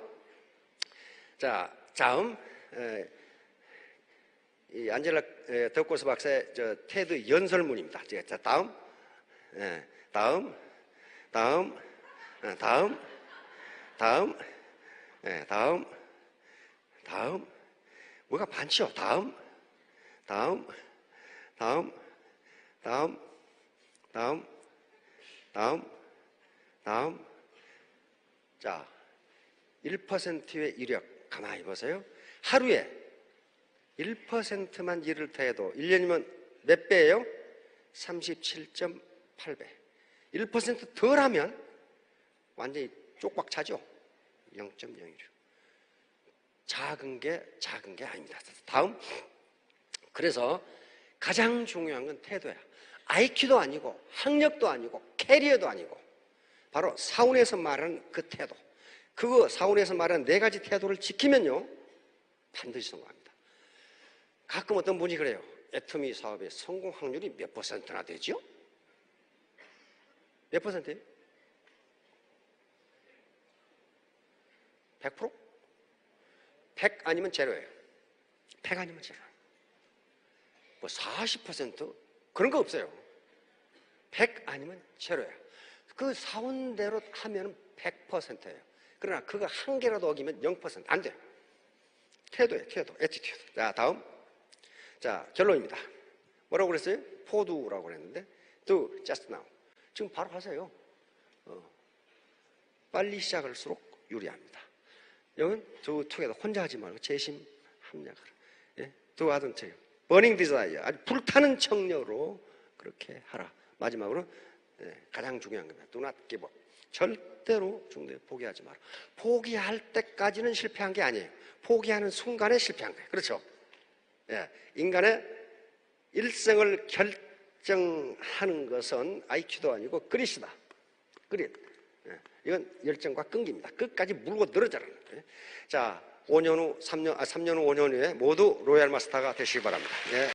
A: 자, 다음. 이 안젤라 더코스 박사의 테드 연설문입니다. 자, 다음. 다음, 다음, 다음, 다음, 다음, 다음. 뭐가 많죠? 다음, 다음, 다음, 다음, 다음, 다음, 다음. 자, 1%의 이력 가만히 보세요. 하루에 1%만 일을 더해도 1년이면 몇 배예요? 37.8배. 1%덜 하면 완전히 쪽박 차죠. 0.01. 작은 게 아닙니다. 다음. 그래서 가장 중요한 건 태도야. IQ도 아니고 학력도 아니고 캐리어도 아니고 바로 사원에서 말하는 그 태도. 그거 사원에서 말하는 네 가지 태도를 지키면요 반드시 성공합니다. 가끔 어떤 분이 그래요. 애터미 사업의 성공 확률이 몇 %나 되죠? 몇 %예요? 100%? 100 아니면 제로예요. 100 아니면 제로. 뭐 40% 그런 거 없어요. 100 아니면 제로예요. 그 사원대로 하면 100%예요. 그러나 그거 한 개라도 어기면 0% 안 돼요. 태도예요, 태도, 애티튜드. 자, 다음. 자, 결론입니다. 뭐라고 그랬어요? 포두라고 그랬는데, do, just now. 지금 바로 하세요. 빨리 시작할수록 유리합니다. 여기는 do, together. 혼자 하지 말고 재심, 합력하라. 예? do, 하든지. burning desire. 아주 불타는 청력으로 그렇게 하라. 마지막으로 가장 중요한 겁니다. do not give up. 절대로 포기하지 마라. 포기할 때까지는 실패한 게 아니에요. 포기하는 순간에 실패한 거예요. 그렇죠? 예, 인간의 일생을 결정하는 것은 IQ도 아니고 그릿이다. 그릿. 예, 이건 열정과 끈기입니다. 끝까지 물고 늘어져라는 거예요. 자, 5년 후, 3년 후, 5년 후에 모두 로얄 마스터가 되시기 바랍니다. 예.